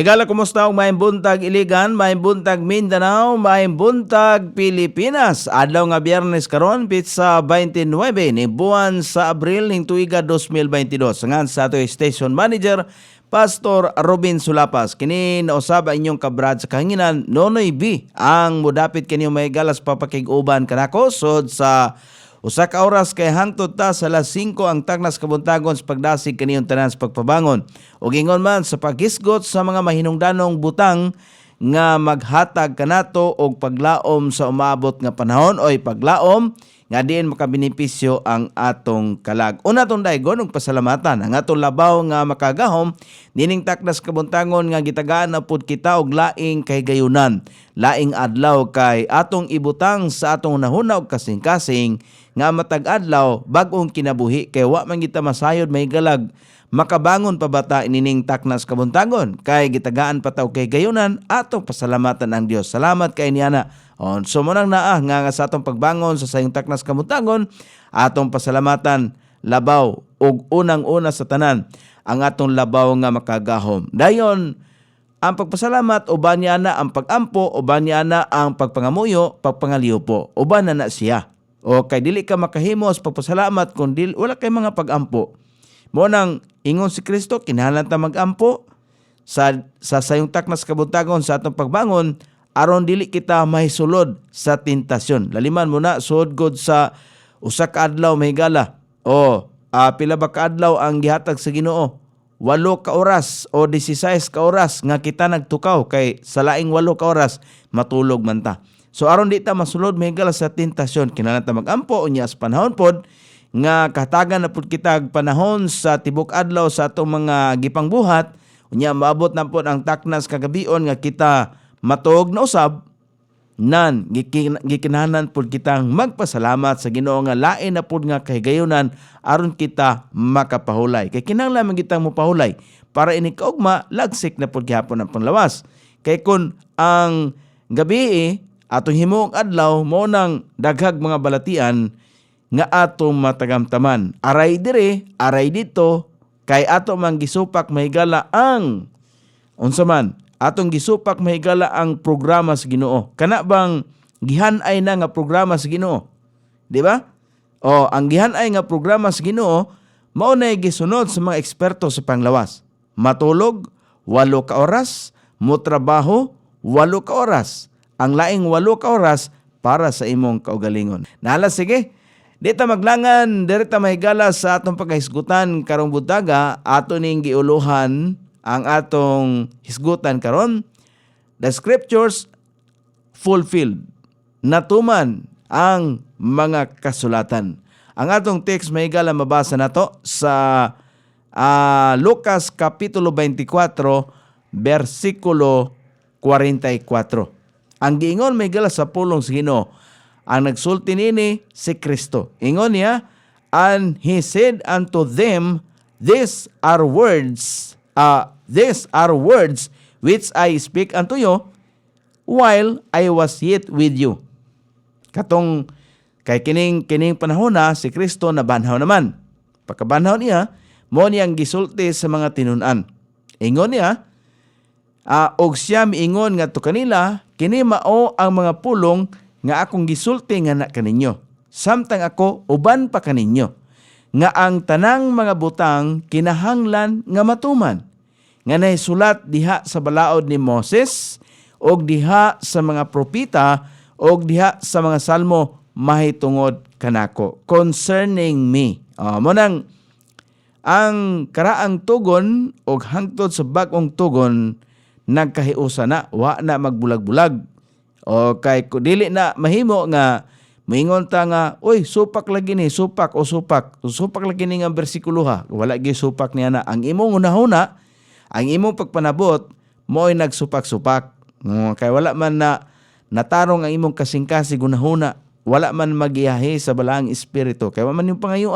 Igala, kumusta ang maayong buntag Iligan, maayong buntag Mindanao, maayong buntag Pilipinas. Adlaw nga Biyernes karon, pitsa 29 ni buwan sa Abril ning tuiga 2022. Ngan sa ato station manager Pastor Robin Sulapas. Kini nausab ang inyong kabrad sa kahanginan, Nonoy B. Ang mudapit kini may galas papakig-uban kanako sod sa usa ka oras kay hangtod ta sa alas 5 ang tagnas kabuntagon sa pagdasig kaniyong tanan sa pagpabangon. Ug ingon man sa paghisgot sa mga mahinungdanong butang nga maghatag kanato og paglaom sa umabot nga panahon oy paglaom nga diin makabenepisyo ang atong kalag. Una tong daygon og pasalamatan ang atong labaw nga makagahom nining takdas kabuntangon nga gitagaan na pud kita og laing kahigayunan. Laing adlaw kay atong ibutang sa atong nahuna og kasing-kasing nga matag adlaw bag-ong kinabuhi kay wa man kita masayod may galag makabangon pa bata inining taknas kabuntagon kay gitagaan pa taw kay gayunan atong pasalamatan ang Dios. Salamat kay niana. So mo nang naa nga sa atong pagbangon sa sayong taknas kabuntagon atong pasalamatan labaw ug unang-una sa tanan ang atong labaw nga makagahom. Dayon ang pagpasalamat uban niya na ang pagampo, uban niya na ang pagpangamuyo, pagpangaliw po. Uban na siya. O kay dili ka makahimos pagpasalamat kung dili wala kay mga pagampo. Mo nang ingon si Kristo kinahanglan ta magampo sa sayong taknas kabuntagon sa atong pagbangon aron dili kita mahisulod sa tentasyon. Laliman mo na suod gud sa usa ka adlaw mahigala. Pila ba ka adlaw ang gihatag sa Ginoo? 8 ka oras o 16 ka oras nga kita nagtukaw kay sa laing 8 ka oras matulog man ta. So aron di ta masulod mahigala sa tentasyon kinahanglan ta magampo unya sa panahon pod nga kahatagan na pud kita panahon sa tibok adlaw sa atong mga gipangbuhat unya maabot na pud ang taknas kagabion nga kita matuog na usab nan gikinahanglan pud kitang magpasalamat sa Ginoo nga lain na pud nga kahigayunan aron kita makapahulay kay kinahanglan man kitang mopahulay para ini kaugma lagsik na pud gihapon ang panglawas kay kun ang gabi atong himuong adlaw mo nang daghag mga balatian nga atong matagamtaman. Aray dire, aray dito, kay ato mang gisupak mahigala ang unsa man, atong gisupak mahigala ang programa sa Ginoo. Kana bang gihan-ay na nga programa sa Ginoo? Di ba? Ang gihan-ay nga programa sa Ginoo mao nay gisunod sa mga eksperto sa panglawas. Matulog 8 ka oras, motrabaho 8 ka oras. Ang laing 8 ka oras para sa imong kaugalingon. Nala sige, dita maglangan, direta mahigala sa atong pagkahisgutan karong buntaga, ato ning giuluhan ang atong hisgutan karon. The scriptures fulfilled. Natuman ang mga kasulatan. Ang atong text mahigala mabasa nato sa Lucas Kapitulo 24, versikulo 44. Ang giingon may gala sa pulong sa Ginoo. Ang nagsulti nini si Kristo. Ingon niya, and he said unto them, these are words which I speak unto you while I was yet with you. Katong kay kining panahon na si Kristo nabanhaw naman. Pagkabanhaw niya, mo niyang gisulti sa mga tinun-an. Ingon niya, og siya miingon nga to kanila, kini mao ang mga pulong nga akong gisulti nga na kaninyo. Samtang ako uban pa kaninyo. Nga ang tanang mga butang kinahanglan nga matuman. Nga nahisulat diha sa balaod ni Moses, og diha sa mga propita, og diha sa mga salmo mahitungod kanako. Concerning me. Mo nang ang karaang tugon og hangtod sa bag-ong tugon nagkahiusa na, wa na magbulag-bulag. O kay dili na mahimo nga moingon ta nga, oy, supak lagi ni, supak o supak. Supak lagi ni nga bersikulo ha. Wala gi supak niya na. Ang imong unahuna, ang imong pagpanabot, mo'y nagsupak-supak. Kay wala man na natarong ang imong kasing-kasing unahuna. Wala man magiyahe sa balaang espiritu. Kay wala man yung pangayo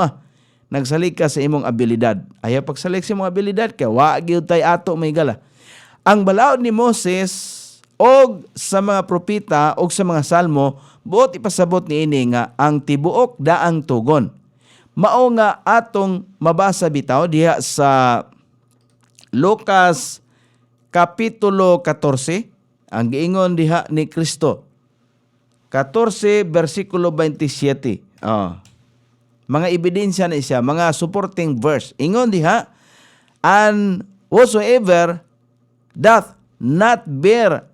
nagsalik ka sa imong abilidad. Ayaw pagsalik sa imong abilidad, kay wa gyud tay ato may gala. Ang balaod ni Moses og sa mga propita og sa mga salmo buot ipasabot niini nga ang tibuok daang tugon Mao nga atong mabasa bitaw diha sa Lucas Kapitulo 14, ang giingon diha ni Kristo. 14 versikulo 27. Mga ebidensya na siya, mga supporting verse. Ingon diha, and whosoever doth not bear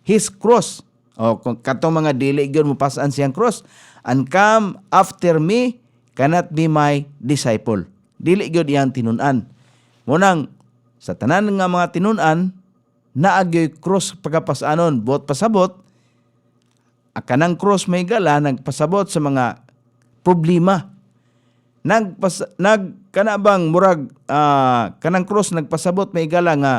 his cross, kung katong mga dili gyud mo pasan siyang cross, and come after me, cannot be my disciple. Dili gyud iyang tinun-an. Munang sa tanan nga mga tinun-an, naagyoy cross pagkapasanon, buot pasabot, kanang cross may gala nagpasabot sa mga problema. Kanabang murag kanang cross nagpasabot may gala nga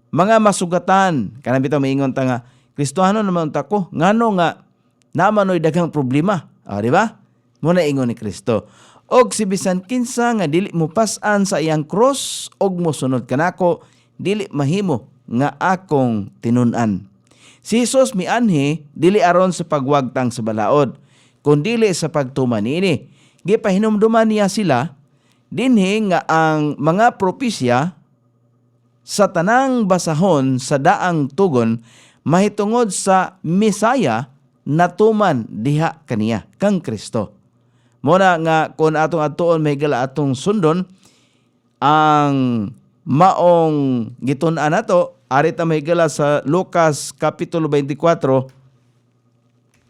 mga masugatan. Kanang bitaw maingon ta nga Kristohano naman ta ko, ngano nga namanoy daghang problema. Di ba? Muna ingon ni Kristo. Og si bisan kinsa nga dili mo pas-an sa iyang cross og mosunod kanako, dili mahimo nga akong tinun-an. Si Jesus mianhi dili aron sa pagwagtang sa balaod, kundi sa pagtuman niini. Gipahinumduman niya sila dinhi nga ang mga propesya sa tanang basahon sa daang tugon mahitungod sa Mesaya natuman diha kaniya kang Kristo. Muna nga kung atong atuon may gala atong sundon ang maong gitun-an nato, ari ta may gala sa Lucas Kapitulo 24.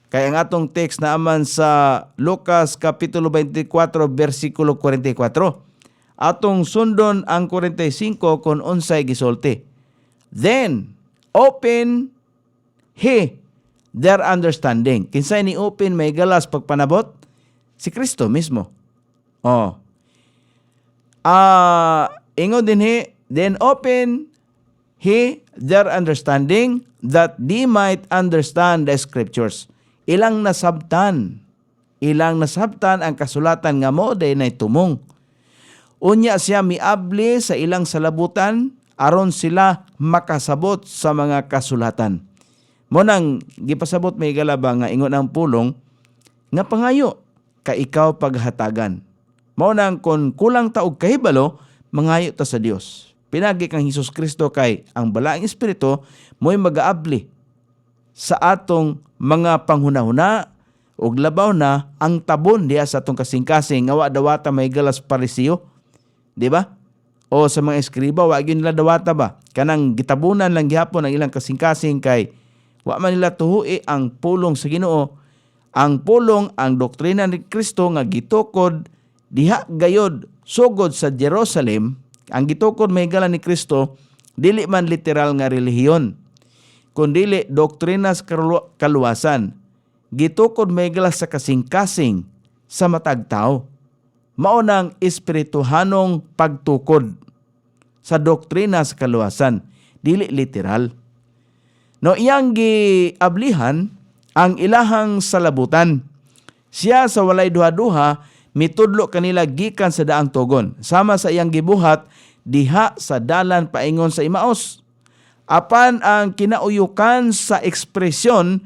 Kaya ang atong text na aman sa Lucas Kapitulo 24 versikulo 44. Atong sundon ang 45 kung unsay gisulti. Then open he their understanding. Kinsay ni open may galas pagpanabot? Si Kristo mismo. Ingon din he, then open he their understanding that they might understand the scriptures. Ilang nasabtan ang kasulatan nga mo day nay tumong. Unya siya miabli sa ilang salabutan aron sila makasabot sa mga kasulatan. Monang gipasabot may galaba nga ingon ang pulong nga pangayo ka ikaw paghatagan. Mao nang kon kulang ta og kahibalo, mangayo ta sa Dios. Pinagi kang Hesus Kristo kay ang balaang espiritu mo'y mag-aabli sa atong mga panghunahuna ug labaw na ang tabon diya sa atong kasing-kasing nga wa dawata may galas parisiyo. Di ba? O sa mga eskriba, wa gyud nila dawata ba? Kanang gitabunan lang gihapon ang ilang kasing-kasing kay wa man nila tuhui ang pulong sa Ginoo. Ang pulong, ang doktrina ni Kristo nga gitukod diha gayod sugod sa Jerusalem. Ang gitukod may gala ni Kristo dili man literal nga relihiyon, kundili doktrina sa kaluwasan. Gitukod may gala sa kasing-kasing sa matag tao. Mao nang espirituhanong pagtukod sa doktrina sa kaluwasan, dili literal. No iyang giablihan ang ilahang salabutan. Siya sa walay duha-duha mitudlo kanila gikan sa daang tugon, sama sa iyang gibuhat diha sa dalan paingon sa Imaos. Apan ang kinauyukan sa ekspresyon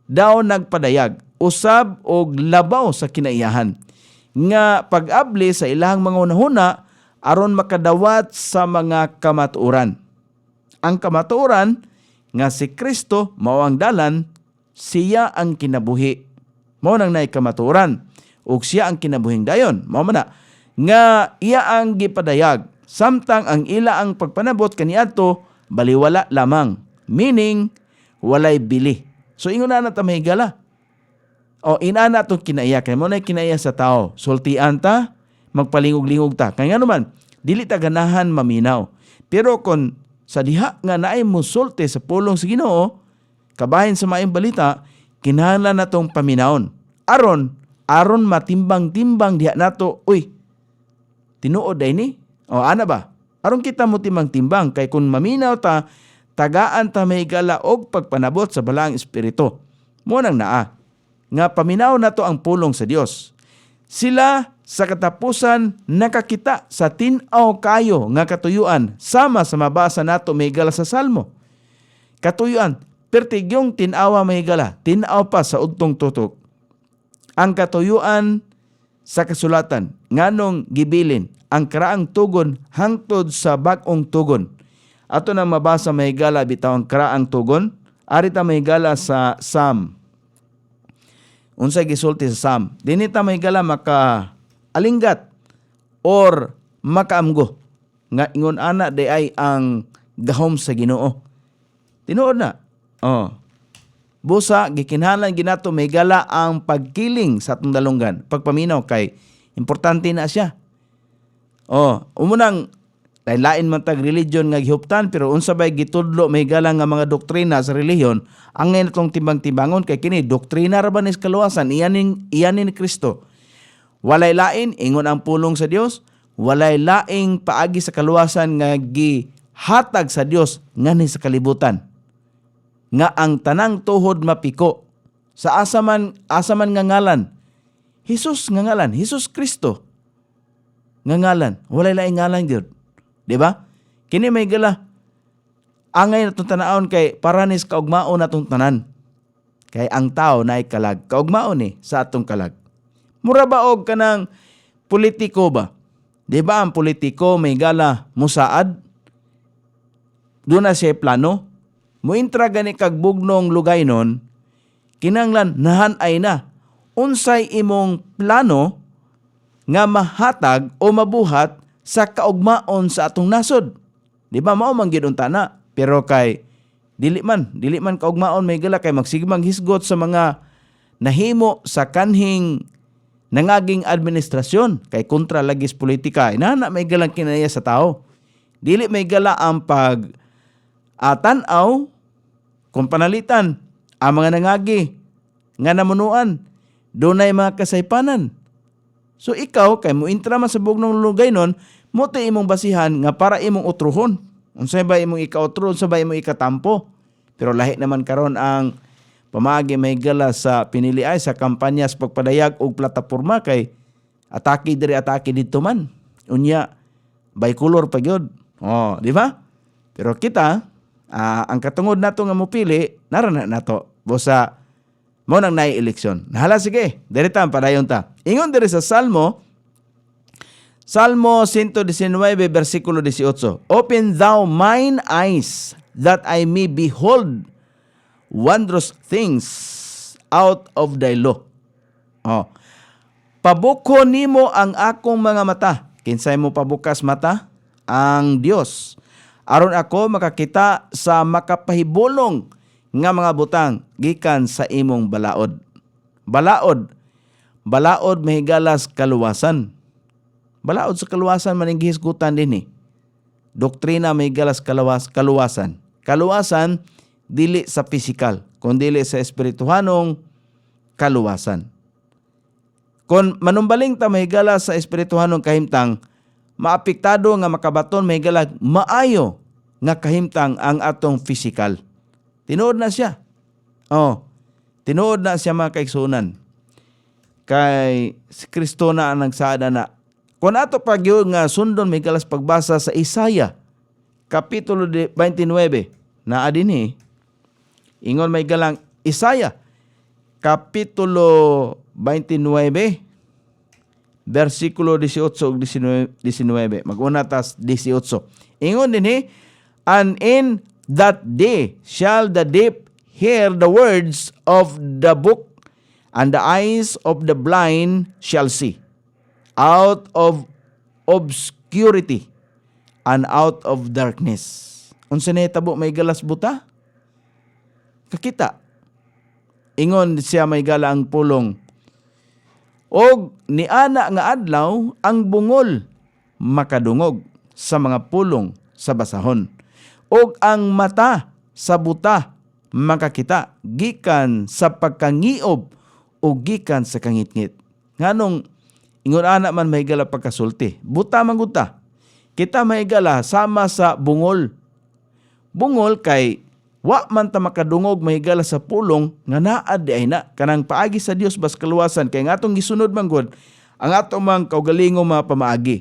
daw nagpadayag, usab og labaw sa kinaiyahan, nga pag-abli sa ilahang mga unahuna aron makadawat sa mga kamatuoran. Ang kamatuoran nga si Kristo mao ang dalan, siya ang kinabuhi. Mao nang nay kamatuoran ug siya ang kinabuhing dayon. Mao man na nga iya ang gipadayag samtang ang ila ang pagpanabot kaniadto baliwala lamang, meaning walay bili. So ingon na ta mahigala. O inana itong kinaiya. Kaya mo na kinaiya sa tao. Sultian ta, magpalingog-lingog ta. Kaya nga naman, dili ta ganahan maminaw. Pero kung sa diha nga naay mo sulti sa pulong sa Ginoo, kabahin sa maayong balita, kinahanglan na itong paminaon. Aron matimbang-timbang diha nato, uy, tinuod ay ni? O ana ba? Aron kita mo timbang-timbang. Kay kung maminaw ta, tagaan ta may gala og pagpanabot sa balaang espiritu. Munang naa nga paminaw na to ang pulong sa Dios. Sila sa katapusan nakakita sa tin-aw kayo nga katuyuan sama sa mabasa nato may gala sa Salmo. Katuyuan, pertigyong tin-awa may gala, tin-aw pa sa udtong tutok. Ang katuyuan sa kasulatan nganong gibilin ang karaang tugon hangtod sa bag-ong tugon. Ato nang mabasa mahigala bitaw ang karaang tugon. Ari ta mahigala sa Psalm. Unsay gisulti sa Psalm? Dinhi ta mahigala maka alinggat or makaamgo nga ingon ana day ay ang gahom sa Ginoo. Tinuod na. Busa gikinahanglan ginato mahigala ang pagkiling sa atong dalunggan, pagpaminaw kay importante na siya. Umunang lain man tag religion nga gihuptan pero unsa bay gitudlo mahigala nga mga doktrina sa relihiyon ang ngayon itong timbang-timbangon kay kini doktrina ra ba ni kaluwasan iyan ni Kristo. Walay lain ingon ang pulong sa Dios, walay laing paagi sa kaluwasan nga gihatag sa Dios ngani sa kalibutan. Nga ang tanang tuhod mapiko sa asaman nga ngalan. Hesus nga ngalan, Hesus Kristo nga ngalan, walay laing ngalan gyud. Di ba? Kini may gala. Angay natong tanaon kay paranis kaugmaon natong tanan. Kay ang tao naay kalag. Kaugmaon sa atong kalag. Mura ba og kanang politiko ba? Di ba ang politiko may gala musaad? Doon na siya plano. Muintra gani kag bugnong lugay nun, kinanglan nahan ay na. Unsay imong plano nga mahatag o mabuhat sa kaugmaon sa atong nasod. Di ba mao man gid unta na, pero kay dili man kaugmaon may gala kay magsigmang hisgot sa mga nahimo sa kanhing nangaging administrasyon kay kontra lagis politika. Inana may galang kinaya sa tao. Dili may gala ang pag tanaw kung panalitan ang mga nangagi nga namunuan. Dunay mga kasaypanan. So ikaw kay mo intra man sa bugnong lugay nun, mo imong basihan nga para imong utruhon. Unsay ba imong ikautro, unsay ba imong ikatampo. Pero lahi naman karon ang pamaagi may gala sa piniliay sa kampanya sa pagpadayag og plataporma kay atake diri atake dito man. Unya bicolor pa gyud. Di ba? Pero kita ang katungod nato nga mopili narana nato. Busa mo nang naay eleksyon. Nahala sige, diri ta padayon ta. Ingon diri sa Salmo 119 versikulo 18. Open thou mine eyes that I may behold wondrous things out of thy law. Pabuko nimo ang akong mga mata. Kinsay mo pabukas mata? Ang Dios. Aron ako makakita sa makapahibulong nga mga butang gikan sa imong balaod. Balaod mahigalas kaluwasan. Balaod sa kaluwasan maning gihisgutan din Doktrina mahigalas kaluwasan. Kaluwasan dili sa pisikal, kundi sa espirituhanong kaluwasan. Kung manumbaling ta mahigala sa espirituhanong kahimtang, maapektado nga makabaton mahigala maayo nga kahimtang ang atong pisikal. Tinuod na siya. Tinuod na siya mga kaigsunan. Kay si Kristo na ang nagsaada na. Kung ato pagyo nga sundon may galas pagbasa sa Isaiah, Kapitulo 29, na adin ingon may galang Isaiah, Kapitulo 29, versikulo 18 ug 19. Mag-una tas 18. Ingon din and in that day shall the deep hear the words of the book, and the eyes of the blind shall see. Out of obscurity and out of darkness. Unsa na hitabo may galas buta? Kakita. Ingon siya may gala ang pulong. Og niana nga adlaw ang bungol makadungog sa mga pulong sa basahon. Og ang mata sa buta makakita gikan sa pagkangiob o gikan sa kangitngit. Nganong ingon ana man mahigala pagkasulti. Buta manguta. Kita mahigala sama sa bungol. Bungol kay wa man ta makadungog mahigala sa pulong nga naa di ay na kanang paagi sa Dios bas kaluwasan kay ngatong gisunod manggod ang ato mang kaugalingong mga pamaagi.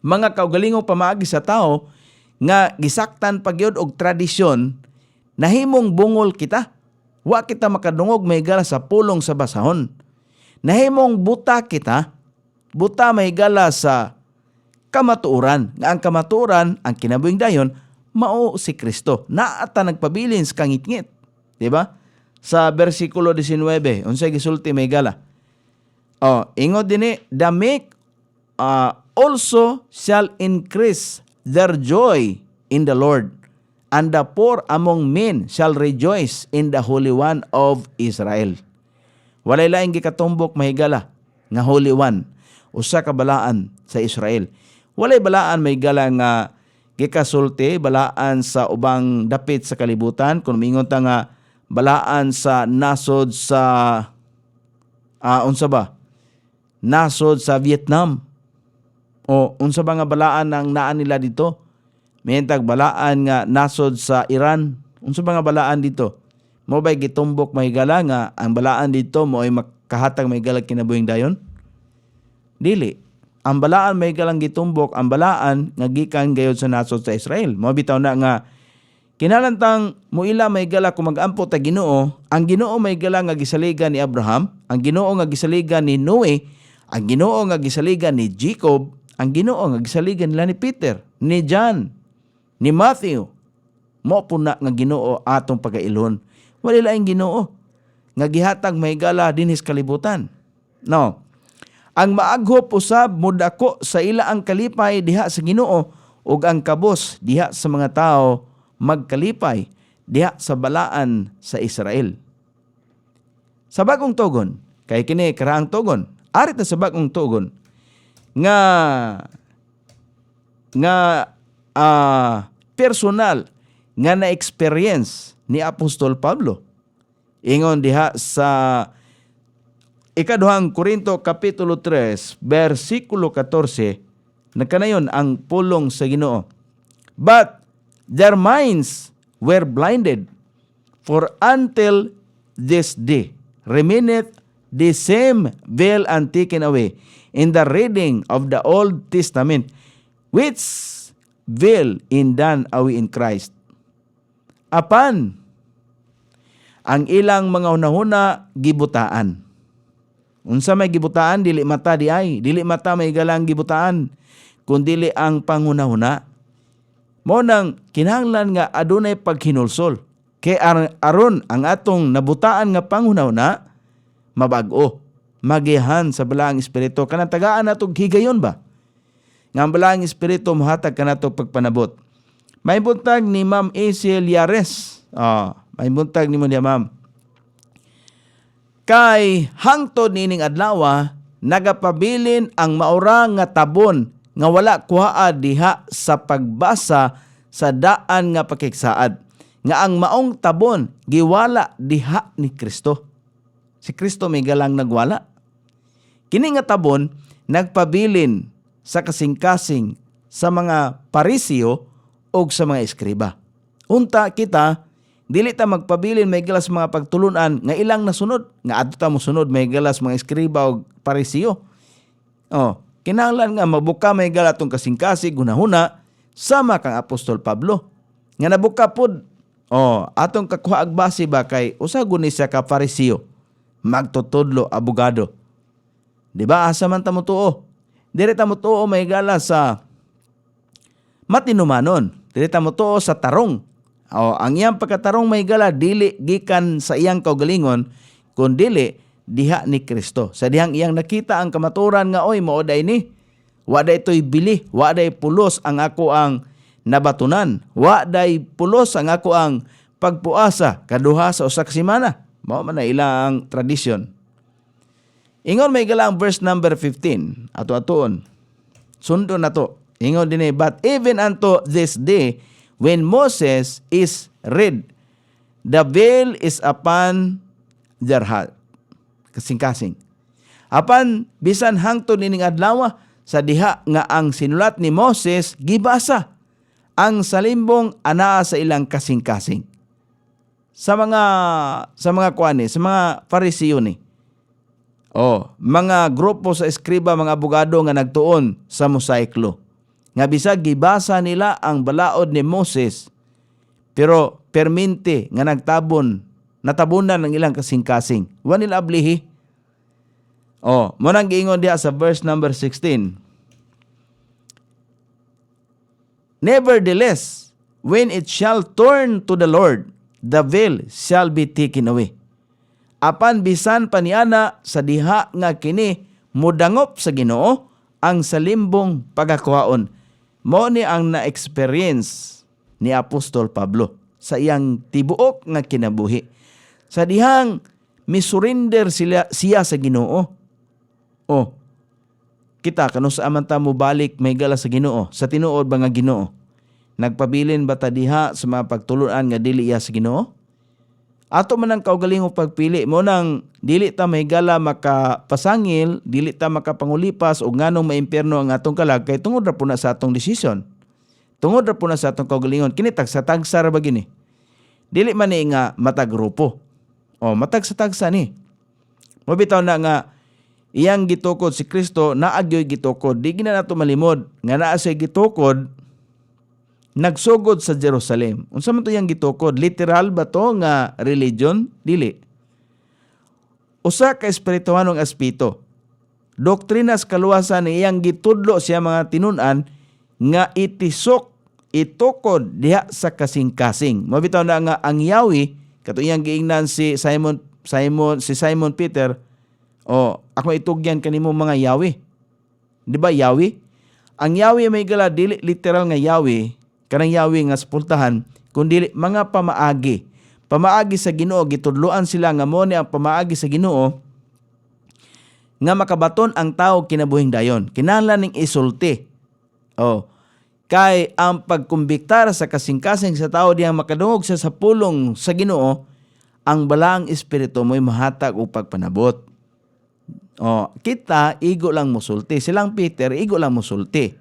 Mga kaugalingong pamaagi sa tao nga gisaktan pagyod og tradisyon nahimong bungol kita. Wa kita makadungog mahigala sa pulong sa basahon. Nahimong buta kita, buta mahigala sa kamatuoran. Nga ang kamatuoran, ang kinabuhing dayon, mao si Kristo. Naata nagpabilin sa kangit-ngit. Diba? Sa versikulo 19, unsay gisulti mahigala. Ingod din the meek also shall increase their joy in the Lord, and the poor among men shall rejoice in the Holy One of Israel. Walay laing gikatumbok mahigala nga Holy One, usa ka balaan sa Israel. Walay balaan mahigala nga gikasulti, balaan sa ubang dapit sa kalibutan, kung mingon ta nga balaan sa nasod sa unsa ba? Nasod sa Vietnam. O unsa ba nga balaan ang naan nila dito? Mayentag balaan nga nasod sa Iran. Unsa ba nga balaan dito? Mo ba'y gitumbok mahigala nga ang balaan dito mo ay makahatag mahigala kinabuhing dayon? Dili. Ang balaan mahigalang gitumbok, ang balaan nga gikan gayud sa nasod sa Israel. Mo bitaw na nga kinahanglan muila mahigala kung mag-ampo ta Ginoo, ang Ginoo mahigala nga gisaligan ni Abraham, ang Ginoo nga gisaligan ni Noe, ang Ginoo nga gisaligan ni Jacob, ang Ginoo nga gisaligan nila ni Peter, ni John, ni Matthew. Mo po na nga Ginoo atong pagailon. Wala laing Ginoo nga gihatag mahigala dinhis kalibutan. No. Ang maaghop usab mudako sa ila ang kalipay diha sa Ginoo ug ang kabos diha sa mga tao magkalipay diha sa balaan sa Israel. Sa bagong tugon, kay kini karaang tugon, arit na sa bagong tugon nga personal nga na-experience ni Apostol Pablo. Ingon diha sa ikaduhang Korinto kapitulo 3 versikulo 14, nagkanayon ang pulong sa Ginoo. But their minds were blinded, for until this day remaineth the same veil taken away in the reading of the Old Testament, which veil in done away in Christ. Apan, ang ilang mga hunahuna gibutaan. Unsa may gibutaan, dili mata di ay. Dili mata may galang gibutaan, kundili ang panghunahuna. Mo nang kinahanglan nga adunay paghinulsol. Kay aron ang atong nabutaan nga panghunahuna mabag-o, magihan sa balaang espiritu. Kanang tagaan natong higayon ba? Nga ang balaang espiritu mohatag kanatong pagpanabot. May buntag ni Ma'am Acel Yares. May buntag ni mo niya, Ma'am. Kay hangtod nining adlaw nagapabilin ang maura nga tabon nga wala kuhaa diha sa pagbasa sa daan nga pakigsaad, nga ang maong tabon giwala diha ni Kristo. Si Kristo may galang nagwala. Kini nga tabon nagpabilin sa kasing-kasing sa mga Parisiyo o sa mga eskriba. Unta kita, dili ta magpabilin may galas mga pagtulunan nga ilang nasunod, nga adto ta mo sunod may galas mga eskriba o Parisiyo. Kinahanglan nga mabuka may galatong kasing-kasing hunahuna sama kang Apostol Pablo. Nga nabuka pod, atong kakuha agbasi ba kay usa guni siya ka Parisiyo, magtutudlo, abogado. Diba asa man ta mo tuo? Dili ta mo tuo may gala sa matinumanon. Dili ta mo tuo sa tarong. Ang iyang pagkatarong may gala dili gikan sa iyang kaugalingon, kundi diha ni Kristo. Sa dihang iyang nakita ang kamaturan nga oy mao day ni. Wa day toy bili, wa day pulos ang ako ang nabatunan. Wa day pulos ang ako ang pagpuasa kaduha sa usa ka semana. Mao man na ilang tradisyon. Ingon may gala ang verse number 15. Ato-atoon. Sundo na to. Ingon din but even unto this day, when Moses is read, the veil is upon their heart. Kasing-kasing. Apan, bisan hangtod nining adlaw, sa diha nga ang sinulat ni Moses, gibasa ang salimbong anaa sa ilang kasing-kasing. Sa mga kuani, sa mga Parisiyo ni. Mga grupo sa eskriba, mga abogado nga nagtuon sa mosaiklo. Nga bisag gibasa nila ang balaod ni Moses, pero perminti nga natabunan ng ilang kasing-kasing. Wa nila ablihi. Mo nang giingon diha sa verse number 16. Nevertheless, when it shall turn to the Lord, the veil shall be taken away. Apan bisan paniana sa diha nga kini mudangop sa Ginoo ang salimbong pagakuhaon. Mao ni ang na-experience ni Apostol Pablo sa iyang tibuok nga kinabuhi. Sa dihang misurrender siya sa Ginoo. Kita kano sa amanta mo balik may gala sa Ginoo, sa tinuod ba nga Ginoo? Nagpabilin ba ta diha sa mga pagtuluan nga dili iya sa Ginoo? Ato man ang kaugalingong pagpili mo nang dili ta may gala makapasangil, dili ta makapangulipas o nganong maimpierno ang atong kalag kay tungod ra po na sa atong desisyon. Tungod ra po na sa atong kaugalingon, kini tagsa-tagsa ra ba gini? Dili man ni nga matagrupo. Matagsa-tagsa ni. Mabitaw na nga iyang gitukod si Kristo naagyoy gitukod. Di gina nato malimod nga naa siya gitukod nagsugod sa Jerusalem. Unsa man to iyang gitukod? Literal ba to nga religion? Dili. Usa ka espirituhanong aspito. Doktrinas kaluwasan ni iyang gitudlo siya mga tinun-an nga itisok itukod diha sa kasing-kasing. Mabitaw na nga ang Yahweh kato iyang giingnan si Simon Peter. Ako itugyan kanimo mga Yahweh. Di ba Yahweh? Ang Yahweh may gala dili literal nga Yahweh, kanang Yahweh nga sepultahan, kundi mga pamaagi. Pamaagi sa Ginoo, gitudloan sila nga mo ni ang pamaagi sa Ginoo nga makabaton ang tao kinabuhing dayon. Kinahanglan ning isulti. Kay ang pagkumbiktar sa kasing-kasing sa tao diyang makadungog siya sa pulong sa Ginoo, ang balaang espiritu mo'y mahatag o pagpanabot. Kita, igo lang musulti. Silang Peter, igo lang musulti.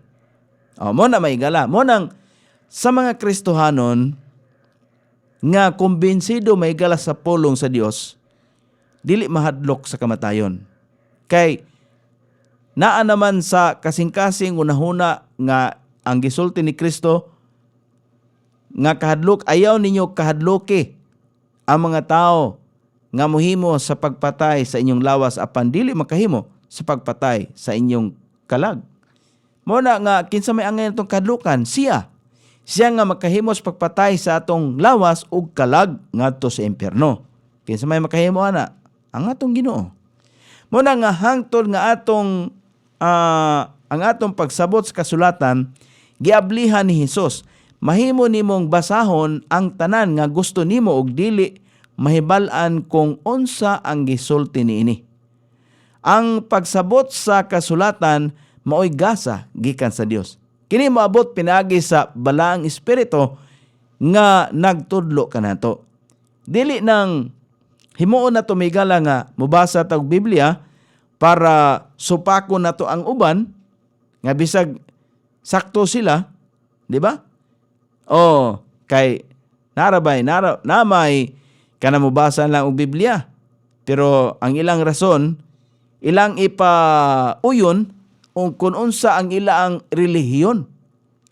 Mo na may gala. Mo nang sa mga Kristohanon nga kumbinsido may gala sa pulong sa Dios, dili mahadlok sa kamatayon. Kay naa naman sa kasing-kasing unahuna nga ang gisulti ni Kristo nga kahadlok, ayaw ninyo kahadloki ang mga tao nga mohimo sa pagpatay sa inyong lawas apan dili makahimo sa pagpatay sa inyong kalag. Mo na nga kinsa may angay natong kahadlukan, siya nga makahimo sa pagpatay sa atong lawas ug kalag ngadto sa impierno. Kinsa may makahimo ana? Ang atong Ginoo. Mo na nga hangtod nga atong ang atong pagsabot sa kasulatan giablihan ni Hesus. Mahimo nimong basahon ang tanan nga gusto nimo ug dili mahibal-an kung unsa ang gisulti niini. Ang pagsabot sa kasulatan maoy gasa gikan sa Dios. Kini moabot pinaagi sa balaang espiritu nga nagtudlo kanato. Dili nang himuon nato may gala nga mubasa ta og Biblia para supakon nato ang uban nga bisag sakto sila, di ba? Kay namay kana mubasa lang og Biblia. Pero ang ilang rason, ilang ipauyon kung unsa ang ilaang relihiyon.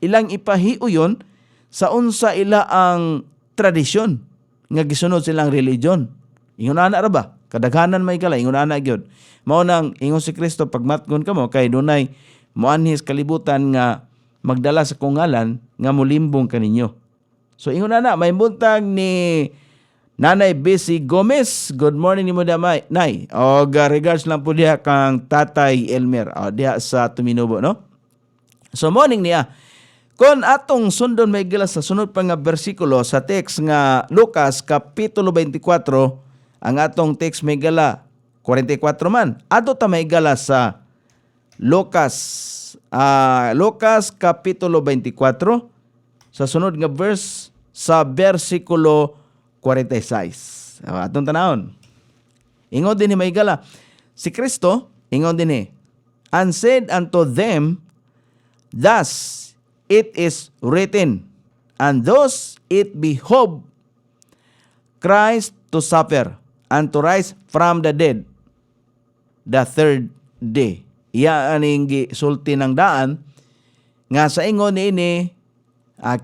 Ilang ipahiuyon sa unsa ila ang tradisyon nga gisunod silang religion. Ingon ana ra ba? Kadaghanan may kala, ingon ana gyud. Mao nang ingon si Kristo pagmatgon kamo kay dunay moanhis kalibutan nga magdala sa kungalan nga mulimbong kaninyo. So ingon na may buntag ni Nanay Bessie Gomez. Good morning nimo damay. Nay, regards lang po diha kang Tatay Elmer. Diha sa Tuminubo, no? So morning niya. Kon atong sundon may gila sa sunod pa nga bersikulo sa text nga Lucas kapitulo 24, ang atong text may gala 44 man. Ato ta may gala sa Lucas kapitulo 24 sa sunod nga verse sa bersikulo 46. Atong tanawon. Ingon din ni may gala. Si Kristo, ingon din ni, and said unto them, thus it is written, and thus it behoved Christ to suffer and to rise from the dead the third day. Iya aning gisulti ng daan nga sa ingon niini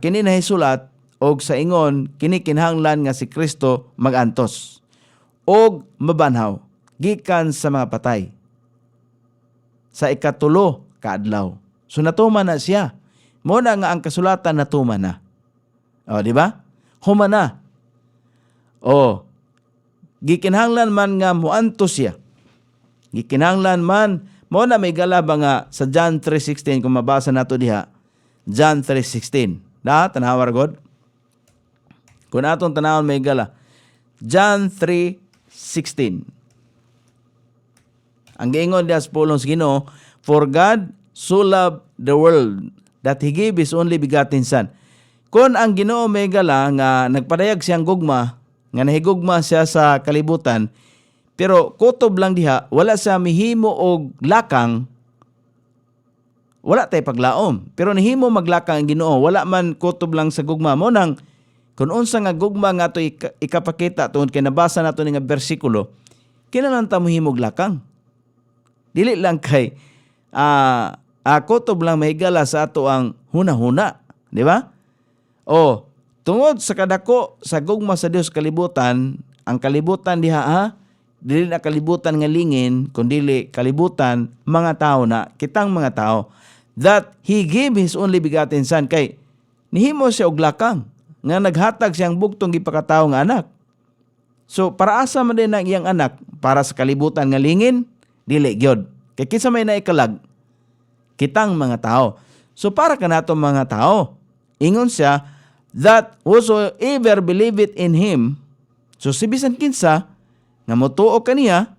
kini nahisulat og sa ingon kini kinahanglan nga si Kristo magantos og mabanhaw gikan sa mga patay sa ikatulo ka adlaw. So natuman na siya. Mo na nga ang kasulatan natuman na. O, di ba? Human na. O, gikinahanglan man nga muanto siya. Gikinahanglan man, mo na may galaba nga sa John 3:16 kung mabasa nato diha. John 3:16. Tanawar God. Kung atong tanawon may gala. John 3:16. Ang giingon diha sa pulong sa Ginoo, for God so loved the world that He gave His only begotten Son. Kung ang Ginoo may gala nga nagpadayag siyang gugma, nga nahigugma siya sa kalibutan, pero kutob lang diha, wala siya mihimo og lakang, wala tay paglaom. Pero nihimo maglakang ang Ginoo, wala man kutob lang sa gugma mo nang kung unsa nga gugma nga to ikapakita tungod kay nabasa nato ni nga bersikulo, kinahanglan ta mohimog lakang. Dili lang kay kutob lang mahigala sa ato ang huna-huna, di ba? O tungod sa kadako sa gugma sa Dios kalibutan, ang kalibutan diha dili na kalibutan nga lingin, kundi kalibutan mga tao na, kitang mga tao, that He gave His only begotten Son. Kay nihimo siya og lakang, nga naghatag siyang bugtong gipakatawo nga anak. So, para asa man din ang iyang anak, para sa kalibutan nga lingin, dili gyud. Kay kinsa may naikalag, kitang mga tao. So, para kanato mga tao, ingon siya, that whosoever believeth in Him, so si bisan kinsa, nga motuo kaniya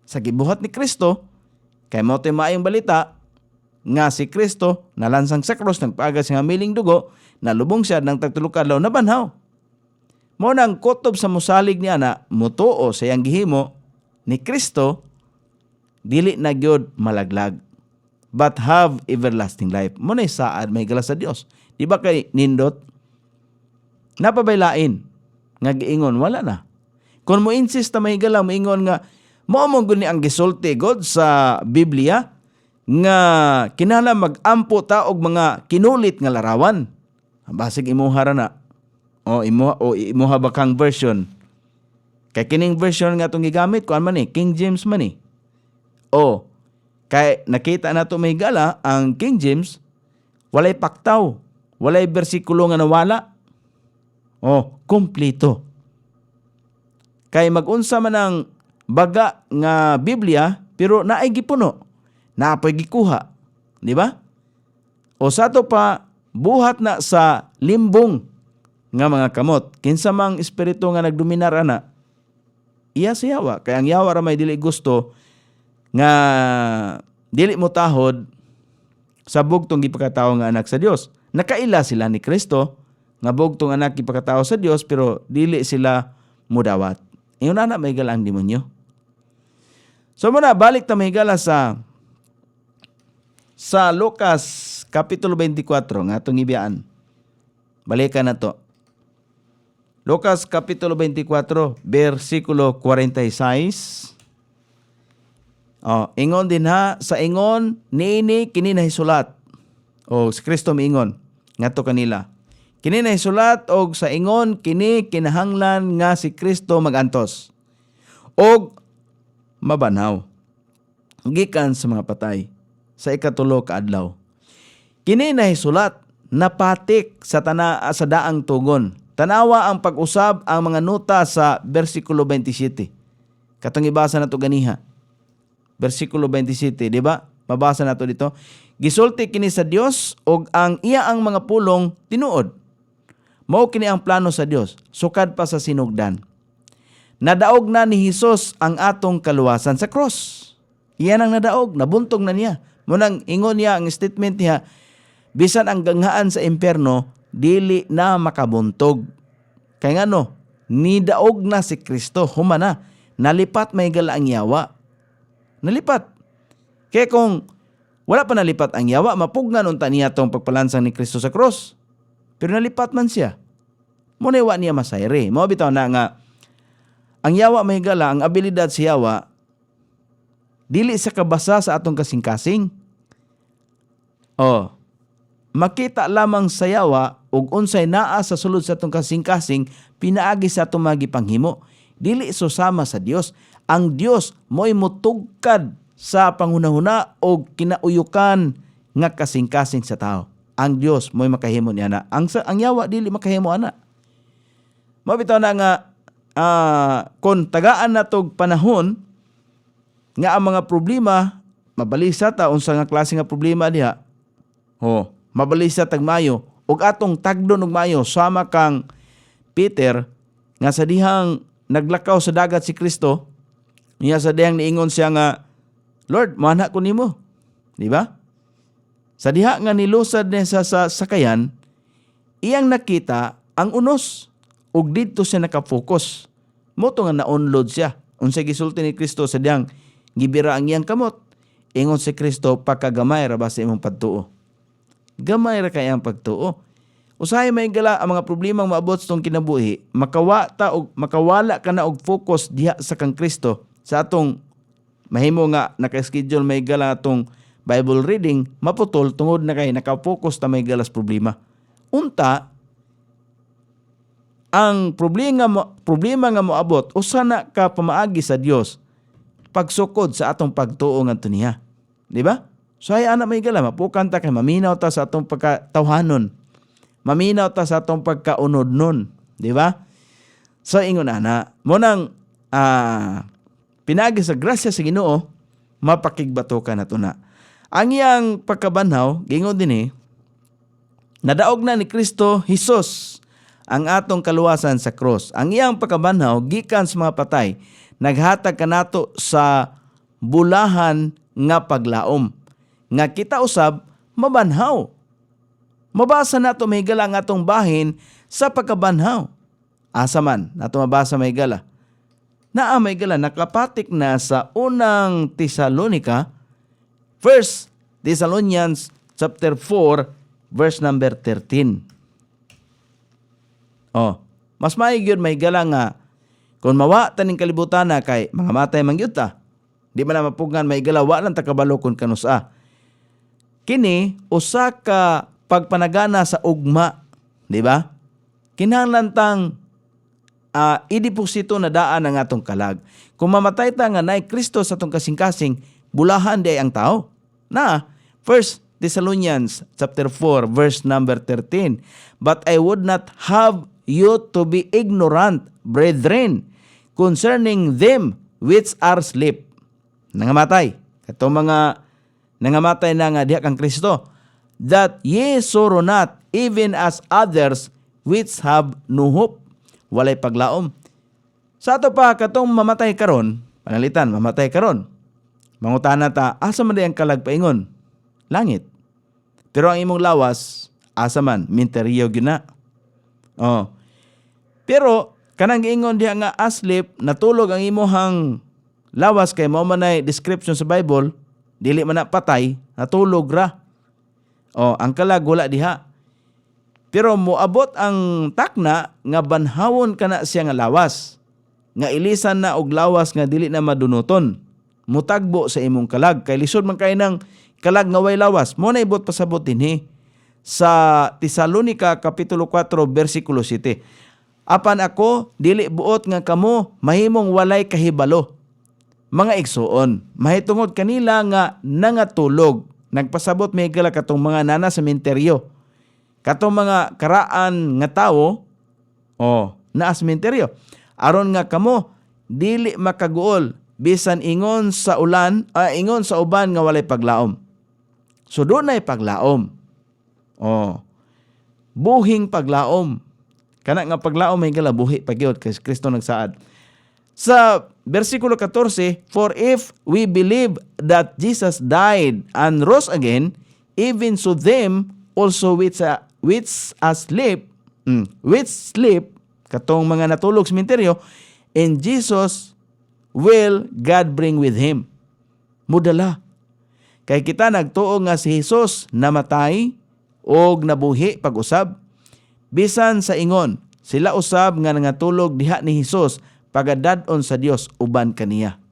sa gibuhat ni Kristo, kay mao tay maayong balita nga si Kristo nalansang sa krus, nagpaagas nga miling dugo, nalubong siya ng tagtulog adlaw na banhaw. Mao nang kutob sa musalig niya na motuo sa iyang gihimo ni Kristo, dili na gyud malaglag, but have everlasting life. Mo na saad may gala sa Dios. Di ba kay nindot? Napabaylain nga giingon wala na. Kung mo insist na mahigala, moingon nga, mao mo guni ang gisulti God sa Biblia, nga kinahanglan mag-ampo ta og mga kinulit nga larawan. Basig imuha ra na. Imuha ba kang version? Kay kining version nga itong gigamit, kuan man King James man kay nakita na ito mahigala, ang King James, walay paktaw, walay bersikulo nga nawala. Kumplito. Kay mag-unsa man ang baga nga Biblia, pero naay gipuno, naapoy gikuha, di ba? O sa to pa, buhat na sa limbong nga mga kamot. Kinsa mang espiritu nga nagdominar ana, iya si Yawa. Kaya ang Yawa ra may dili gusto nga dili mo tahod sa bugtong gipakatawo nga anak sa Dios. Nakaila sila ni Kristo nga bugtong anak gipakatawo sa Dios, pero dili sila mudawat. Ingon na may gala ang demonyo. So muna, balik ta mahigala sa Lucas Kapitulo 24 nga itong ibiyaan. Balikan na to. Lucas Kapitulo 24, versikulo 46. Ingon din sa ingon, niini kini nahisulat. Si Kristo miingon, nga to kanila. Kini nahisulat og sa ingon, kini kinahanglan nga si Kristo magantos. Og mabanhaw. Gikan sa mga patay. Sa ikatulo ka adlaw. Kini nahisulat, napatik sa daang tugon. Tanawa ang pag-usab ang mga nota sa versikulo 27. Katong ibasa na to ganiha. Versikulo 27, di ba? Mabasa na to dito. Gisulti kini sa Dios og ang iya ang mga pulong tinuod. Mao kini ang plano sa Dios, sukad pa sa sinugdan. Nadaog na ni Hesus ang atong kaluwasan sa cross. Iyan ang nadaog, nabuntog na niya. Munang ingon niya ang statement niya, bisan ang ganghaan sa impyerno, dili na makabuntog. Kaya nga nidaog na si Kristo, humana, nalipat may gala ang yawa. Nalipat. Kaya kung wala pa nalipat ang yawa, mapugnan unta niya tong pagpalansang ni Kristo sa cross. Pero nalipat man siya. Muna iwa niya masayre. Mga bitaw na nga, ang yawa may gala, ang abilidad sa yawa, dili sa kabasa sa atong kasing-kasing. Makita lamang sa yawa, ug unsay naa sa sulod sa atong kasing-kasing, pinaagi sa atong magipanghimo. Dili susama sa Dios. Ang Dios mo'y mutugkad sa panghunahuna o kinauyukan nga kasing-kasing sa tao. Ang Dios mo'y makahimo niya na. Ang yawa dili makahimo ana. Mabitaw na nga kung tagaan na tog panahon nga ang mga problema mabalisa ta unsa nga klase nga problema diha. Mabalisa tag maayo ug atong tagdon og maayo sama kang Peter nga sa dihang naglakaw sa dagat si Kristo, niya sa dihang niingon siya nga, Lord, mana ko nimo. Di ba? Sa diha nga nilusad niya sa sakayan, iyang nakita ang unos ug didto siya nakafocus. Moto nga na-onload siya. Unsay gisulti ni Kristo sa dihang gibira ang iyang kamot. Ingon si Kristo, pagkagamay ra ba sa imong pagtuo? Gamay ra kay ang pagtuo. Usahay may gala ang mga problemang maabot sa itong kinabuhi, makawala ka na og focus diha sa kang Kristo sa atong mahimo nga naka-schedule may gala atong Bible reading, maputol tungod na kay naka-focus ta may galas problema. Unta, ang problema nga moabot, usa na ka pamaagi sa Dios pagsukod sa atong pagtuo ngadto niya. Di ba? So ay ana may gala, mapukan ta kay maminaw ta sa atong pagkatawhanon. Maminaw ta sa atong pagkaunod nun. Di ba? So, ingon ana, munang pinagi sa grasya sa Ginoo, mapakigbato ka na to na. Ang iyang pagkabanhaw, gingon din nadaog na ni Kristo Jesus ang atong kaluwasan sa cross. Ang iyang pagkabanhaw, gikan sa mga patay, naghatag kanato sa bulahan nga paglaom. Nga kita usab, mabanhaw. Mabasa nato may gala nga atong bahin sa pagkabanhaw. Asa man, nato mabasa may gala. Naa may gala, nakapatik na sa unang Tesalonica, 1 Thessalonians chapter 4, verse number 13. Mas maayos may gala nga, kung mawa taning kalibutan na kay mga matay mangyud ta, di man na mapugan may gala, wa lang takabalo kung kanusa. Kini, usa ka pagpanagana sa ugma, di ba? Kinahanglan tang ideposito na daan ang atong kalag. Kung mamatay ta nga nay Kristo sa atong kasing-kasing, bulahan di ang tao. Na 1 Thessalonians chapter 4 verse number 13. But I would not have you to be ignorant, brethren, concerning them which are asleep. Nangamatay. Katong mga nangamatay na nga diha kang Kristo. That ye sorrow not, even as others which have no hope. Walay paglaom. Sa ato pa, katong mamatay karon, panalitan, mamatay karon. Mangutana ta, asa man ang kalag paingon? Langit. Pero ang imong lawas, asa man? Minteriyo gina. Pero, kanang giingon diha nga asleep, natulog ang imong lawas kay mao man ay description sa Bible, dili man na patay, natulog ra. Ang kalag wala diha. Pero moabot ang takna nga banhawon kana siya nga lawas. Nga ilisan na og lawas nga dili na madunoton. Mutagbo sa imong kalag. Kay lisod man kay nang kalag nga way lawas. Mo na ibot pasabot dinhi sa Tesalonica kapitulo 4 bersikulo 7. Apan ako dili buot nga kamo mahimong walay kahibalo. Mga igsoon, mahitungod kanila nga nangatulog. Nagpasabot may gala katong mga nana sa sementeryo. Katong mga karaan nga tawo, naa sa sementeryo. Aron nga kamo, dili makaguol, bisan ingon sa ingon sa uban nga walay paglaom. So doon ay paglaom. Buhing paglaom. Kana nga paglaom may gala buhi pagyod kay Kristo nagsaad. Sa versikulo 14, for if we believe that Jesus died and rose again, even so them also which sleep, katong mga natulog sa sementeryo, and Jesus will God bring with Him. Mudala. Kay kita nagtuo nga si Jesus namatay o nabuhi pag-usab. Bisan sa ingon, sila usab nga nangatulog diha ni Jesus pagadadon sa Dios uban kaniya.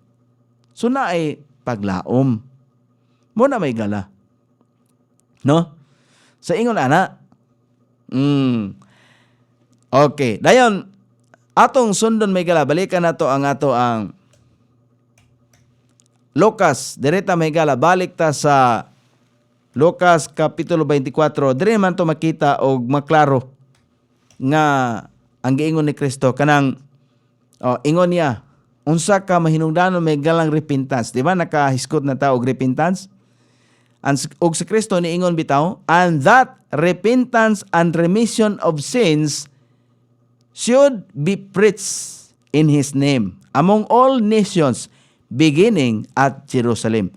So na ay paglaom. Mo na may gala. No? Sa ingon ana. Okay. Dayon, atong sundon may gala. Balikan nato ang Lucas, direta mahigala, balik ta sa Lucas Kapitulo 24, dire man to makita og maklaro nga ang giingon ni Kristo kanang ingon niya, unsa ka mahinungdanon may galang repentance. Di ba nakahiskot na ta og repentance? Og si Kristo niingon bitaw, and that repentance and remission of sins should be preached in His name among all nations, beginning at Jerusalem.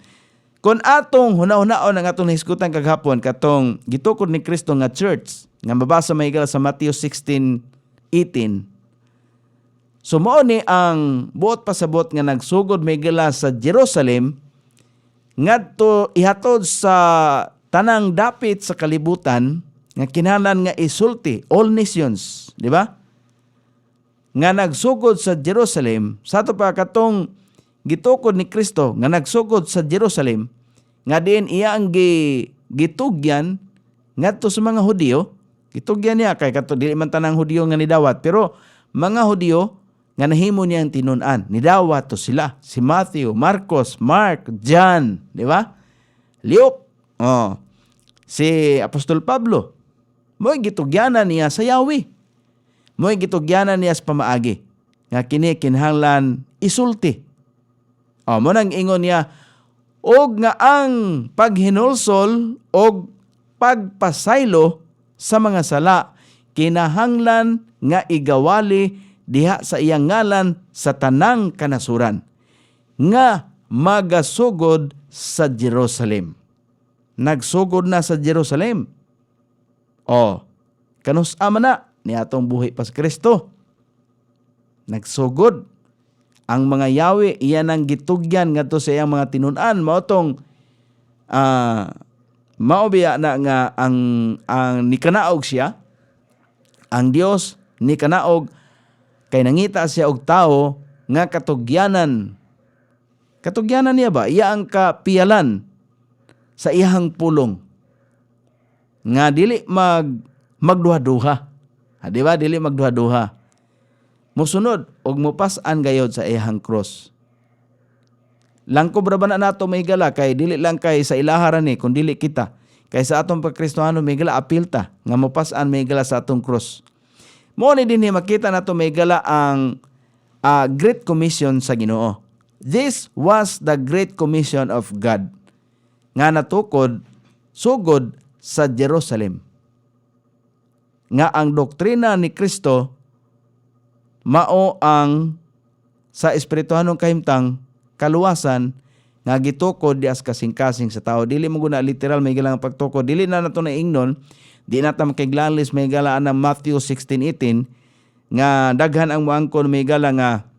Kung atong huna-hunaon ang atong hisgutan kaghapon, katong gitukod ni Kristo nga church, nga mabasa mahigala sa Matthew 16:18, so mao ni ang buot pasabot nga nagsugod mahigala sa Jerusalem, ngadto ihatod sa tanang dapit sa kalibutan, nga kinahanglan nga isulti all nations, di ba? Nga nagsugod sa Jerusalem, sa ato pa katong gitukod ni Kristo nga nagsugod sa Jerusalem, nga diin iya ang gitugyan ngadto sa mga Hudiyo. Gitugyan niya kay kato dili man tanang Hudiyo nga nidawat, pero mga Hudiyo nga nahimo niyang tinun-an, nidawat to sila. Si Matthew, Marcos, Mark, John, di ba? Luke, si Apostol Pablo, mo'y gitugyanan niya sa Yahweh. Mo'y gitugyanan niya sa pamaagi nga kini kinahanglan isulti. Mo nang ingon niya, og nga ang paghinulsol og pagpasaylo sa mga sala kinahanglan nga igawali diha sa iyang ngalan sa tanang kanasuran nga magasugod sa Jerusalem. Nagsugod na sa Jerusalem. Kanus-ama na ni atong buhi pa sa Kristo. Nagsugod. Ang mga Yahweh, iyan ang gitugyan ngadto sa iyang mga tinun-an. Maotong maobiya na nga ang nikanaog siya, ang Dios nikanaog kay nangita siya og tao nga katugyanan. Katugyanan niya ba? Iya ang kapiyalan sa iyang pulong. Nga dili magduha-duha. Di ba? Dili magduha-duha. Musunod og mupas-an gayod sa iyang cross. Langkob ra ba na nato mahigala kay dili lang kay sa ilaharan ni kun dili kita. Kay sa atong pagkristohano mahigala apilta nga mupas-an mahigala sa atong cross. Mo ni dinhi makita nato mahigala ang Great Commission sa Ginoo. This was the Great Commission of God nga natukod sugod sa Jerusalem. Nga ang doktrina ni Kristo mao ang sa espirituhanong kahimtang kaluwasan nga gitukod di as kasing-kasing sa tao. Dili mo guna literal may galang pagtukod. Dili na nato na ingnon, di na ta makiglalis may galaan ng Matthew 16:18 nga daghan ang muangkon may gala nga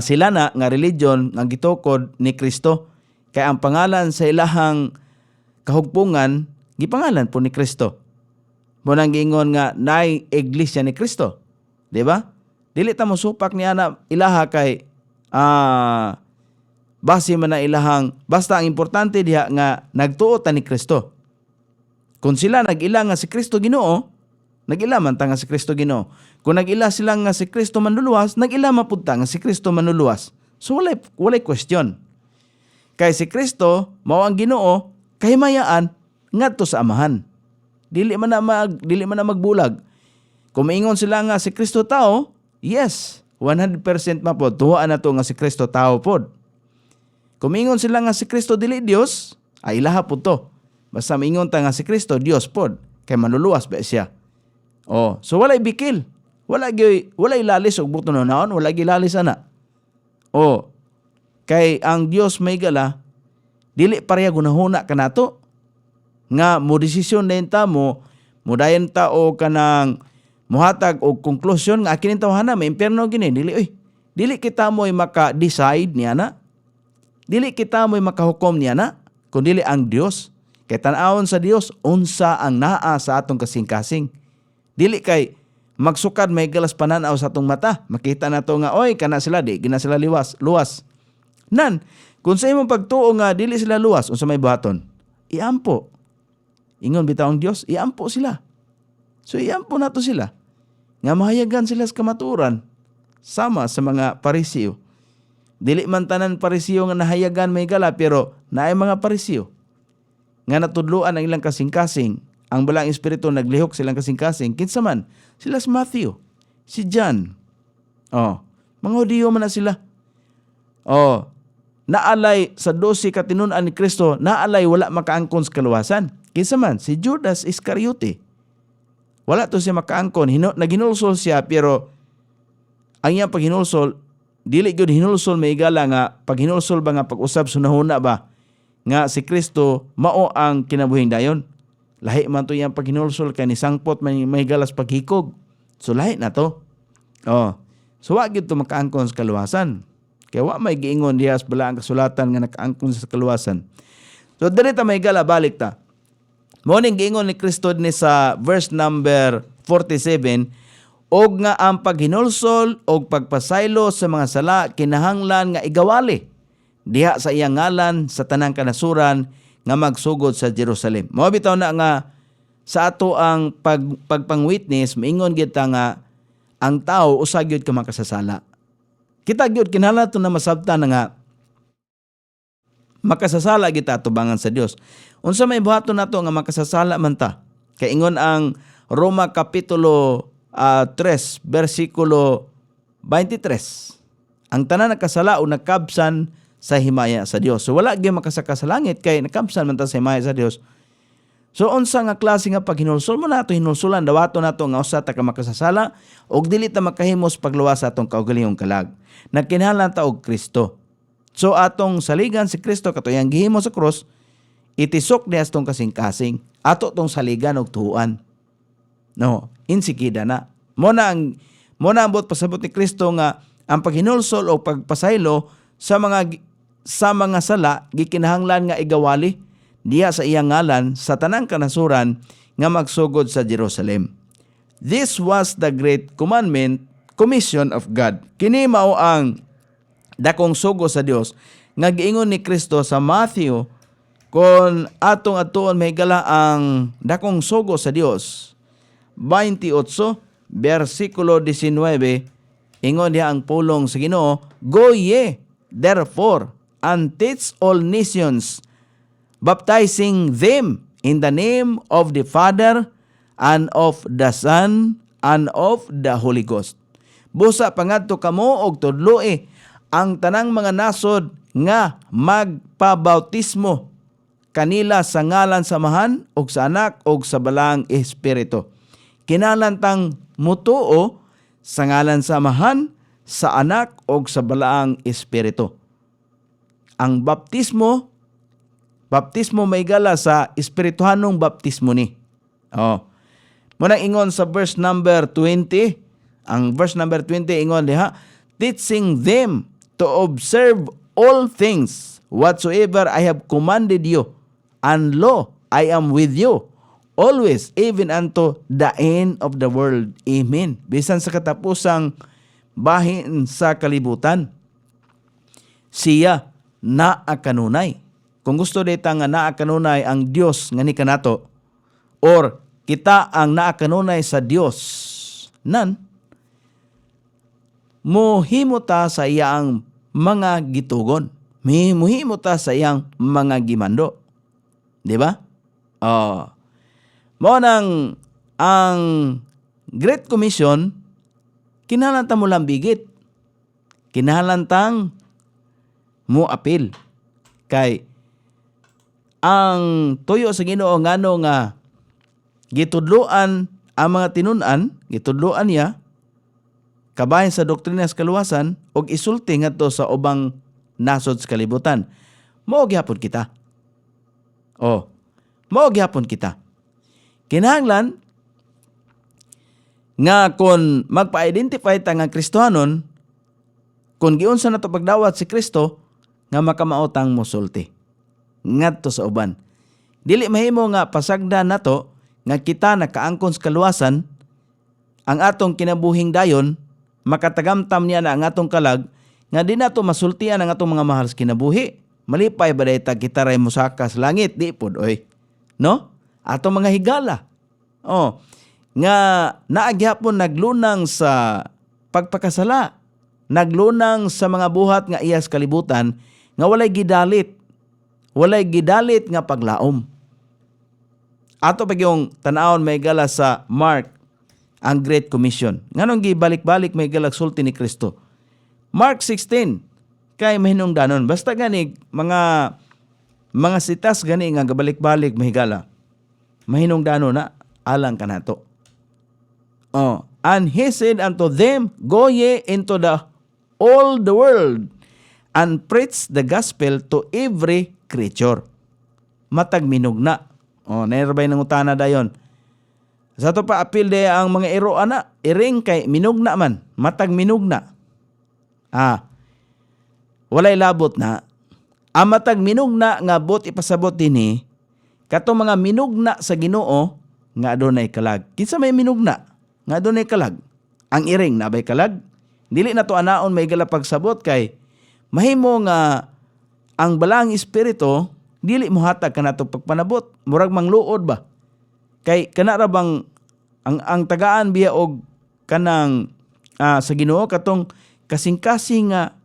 sila na nga religion nga gitukod ni Kristo. Kay ang pangalan sa ilahang kahugpungan gipangalan po ni Kristo. Mo nang giingon nga naay iglesia ni Kristo. Di ba? Dili ta mo supak niya na ilaha kay base man na ilahang basta ang importante diha nga nagtuo ta ni Kristo. Kung sila nag-ila nga si Kristo Ginoo, nag-ila man ta nga si Kristo Ginoo. Kung nag-ila sila nga si Kristo manluluwas, nag-ila man pud ta nga si Kristo manluluwas. So walay question. Kay si Kristo mao ang Ginoo kahimayaan ngadto sa Amahan. Dili man na magbulag. Kung maingon sila nga si Kristo tao, yes, 100% mapod. Tuhoan na to nga si Kristo tao pod. Kumingon sila nga si Kristo dili Dios, ay ilaha po to. Basta maingon ta nga si Kristo Dios pod, kay manluluwas ba siya. So walay bikil. Walay lalis og buto naon, walay gilalis ana. Kay ang Dios may gala, dili pareha gunahuna kanato nga mo desisyon din ta mo dayon ta o kanang muhatag og konklusyon nga akin tawhana may impierno gini dili kita mo'y maka-decide niya na, dili kita mo'y makahukom niya na, kundi ang Dios. Kay tan-awon sa Dios unsa ang naa sa atong kasing-kasing. Dili kay magsukad may galas pananaw sa atong mata, makita nato nga kana sila di gina sila luwas. Nan kung sa imong pagtuo nga dili sila luwas unsa may buhaton, iampo. Ingon bitaw ang Dios, iampo sila. So iampo nato sila nga mahayagan sila sa kamaturan sama sa mga Parisiyo. Dili man tanan Pariseo nga nahayagan may gala, pero naay mga Pariseo nga natudluan ang ilang kasing-kasing. Ang balang espiritu naglihok silang kasing-kasing. Kinsa man? Sila si Matthew, si John. Mga Hudiyo man na sila. Naalay sa 12 katinunan ni Kristo, naalay wala makaangkon sa kaluwasan. Kinsa man? Si Judas Iscariote. Wala to siya makaangkon. Naghinulsol siya, pero ang iyang paghinulsol, dili gyud hinulsol may igala nga paghinulsol ba nga pag-usab sunahuna ba nga si Kristo mao ang kinabuhing dayon. Lahi man to iyang paghinulsol kay ni sangpot may galas paghikog. So lahi na to. So wa gyud to makaangkon sa kaluwasan. Kaya wa may giingon diha sa balaang kasulatan nga nakaangkon sa kaluwasan. So dili ta may gala balik ta. Mao ning giingon ni Kristo ni sa verse number 47, og nga ang paghinulsol og pagpasaylo sa mga sala kinahanglan nga igawali diha sa iyang ngalan sa tanang kanasuran nga magsugod sa Jerusalem. Mao bitaw na nga sa ato ang pagpang-witness, maingon gyud ta nga ang tao usa gyud ka makasasala. Kita gyud kinahanglan to na masabtan na nga makasasala kita tubangan sa Dios. Unsa may buhaton nato nga makasasala man ta? Kay ingon ang Roma kapitulo 3 versikulo 23. Ang tanan nakasala o nakabsan sa himaya sa Dios. So wala gyud makasaka sa langit kay nakabsan man ta sa himaya sa Dios. So unsa nga klase nga paghinulsol mo nato hinulsolan dawato nato nga usa ta ka makasasala og dili ta makahimos pagluwas sa atong kaugalingong kalag. Nagkinahanglan ta og Kristo. So atong saligan si Kristo kato yang gihimo sa krus, itisok niya atong kasing-kasing, ato tong saligan og tuhuan. No, insikida na. Muna ang bot pasabot ni Kristo nga ang paghinulsol o pagpasaylo sa mga sala gikinahanglan nga igawali diha sa iyang ngalan sa tanang kanasuran nga magsugod sa Jerusalem. This was the great commission of God. Kini mao ang dakong sugo sa Dios nga giingon ni Kristo sa Matthew kon atong atuon mahigala ang dakong sugo sa Dios. 28 versikulo 19 ingon diha ang pulong sa Ginoo, go ye therefore and teach all nations, baptizing them in the name of the Father and of the Son and of the Holy Ghost. Busa pangadto kamo og tudloi ang tanang mga nasod nga magpabautismo kanila sa ngalan sa Amahan ug sa Anak ug sa Balang Espiritu. Kinahanglan tang mutuo sa ngalan sa Amahan, sa Anak ug sa Balaang Espiritu. Ang baptismo may gala sa espirituhanong baptismo ni. Muna ingon sa verse number 20. Ang verse number 20 ingon diha, teaching them to observe all things whatsoever I have commanded you, and lo, I am with you always, even unto the end of the world. Amen. Bisan sa katapusang bahin sa kalibutan, siya naakanunay. Kung gusto dita nga naakanunay ang Dios nga ni kanato, or kita ang naakanunay sa Dios, nan, muhimo ta sa iyang mga gitugon. Muhimo ta sa iyang mga gimando. Di ba? Mao nang ang Great Commission, kinahanglan ta mo lambigit. Kinahanglan tang mo apil. Kay ang tuyo sa Ginoo ngano nga gitudloan ang mga tinun-an, gitudloan niya kabahin sa doktrina sa kaluwasan og isulti ngadto sa ubang nasod sa kalibutan. Mao gyapon kita. Mao gyapon kita. Kinahanglan nga kung magpa-identify ta nga Kristohanon, kung giunsa nato pagdawat si Kristo, nga makamaotang mosulti ngadto sa uban. Dili mahimo nga pasagdan nato nga kita nakaangkon sa kaluwasan, ang atong kinabuhing dayon makatagamtam niya na ang atong kalag nga di nato masultian ang atong mga mahal sa kinabuhi. Malipay ba dayta kita ray mosaka sa langit? Di pod oy. No? Atong mga higala. Nga naagyapon naglunang sa pagpakasala. naglunang sa mga buhat nga iyas kalibutan nga walay gidalit nga paglaom. Ato pag yung tanawon may gala sa Mark ang Great Commission. Nganong gibalik-balik may gala sulti ni Kristo. Mark 16 kay mahinungdanon. Basta gani mga sitas gani nga gabalik-balik mahigala. Mahinungdanon na alang kanato. And he said unto them, Go ye into all the world and preach the gospel to every creature. Matag minugna. Nairbay ng utana dayon. Sa to pa apil de ang mga iro ana, iring kay minugna man, matag minugna. Walay labot na. Ang matag minugna nga bot ipasabot dinhi, kato mga minugna sa Ginoo nga adunay kalag. Kinsa may minugna nga adunay kalag? Ang iring nabay kalag. Dili na to anaon may gala pagsabot kay mahimo nga ang balang espiritu dili mo hatag kanato pagpanabot, murag mangluod ba? Kay kana ra bang ang tagaan biya og kanang sa Ginoo katong kasing-kasing nga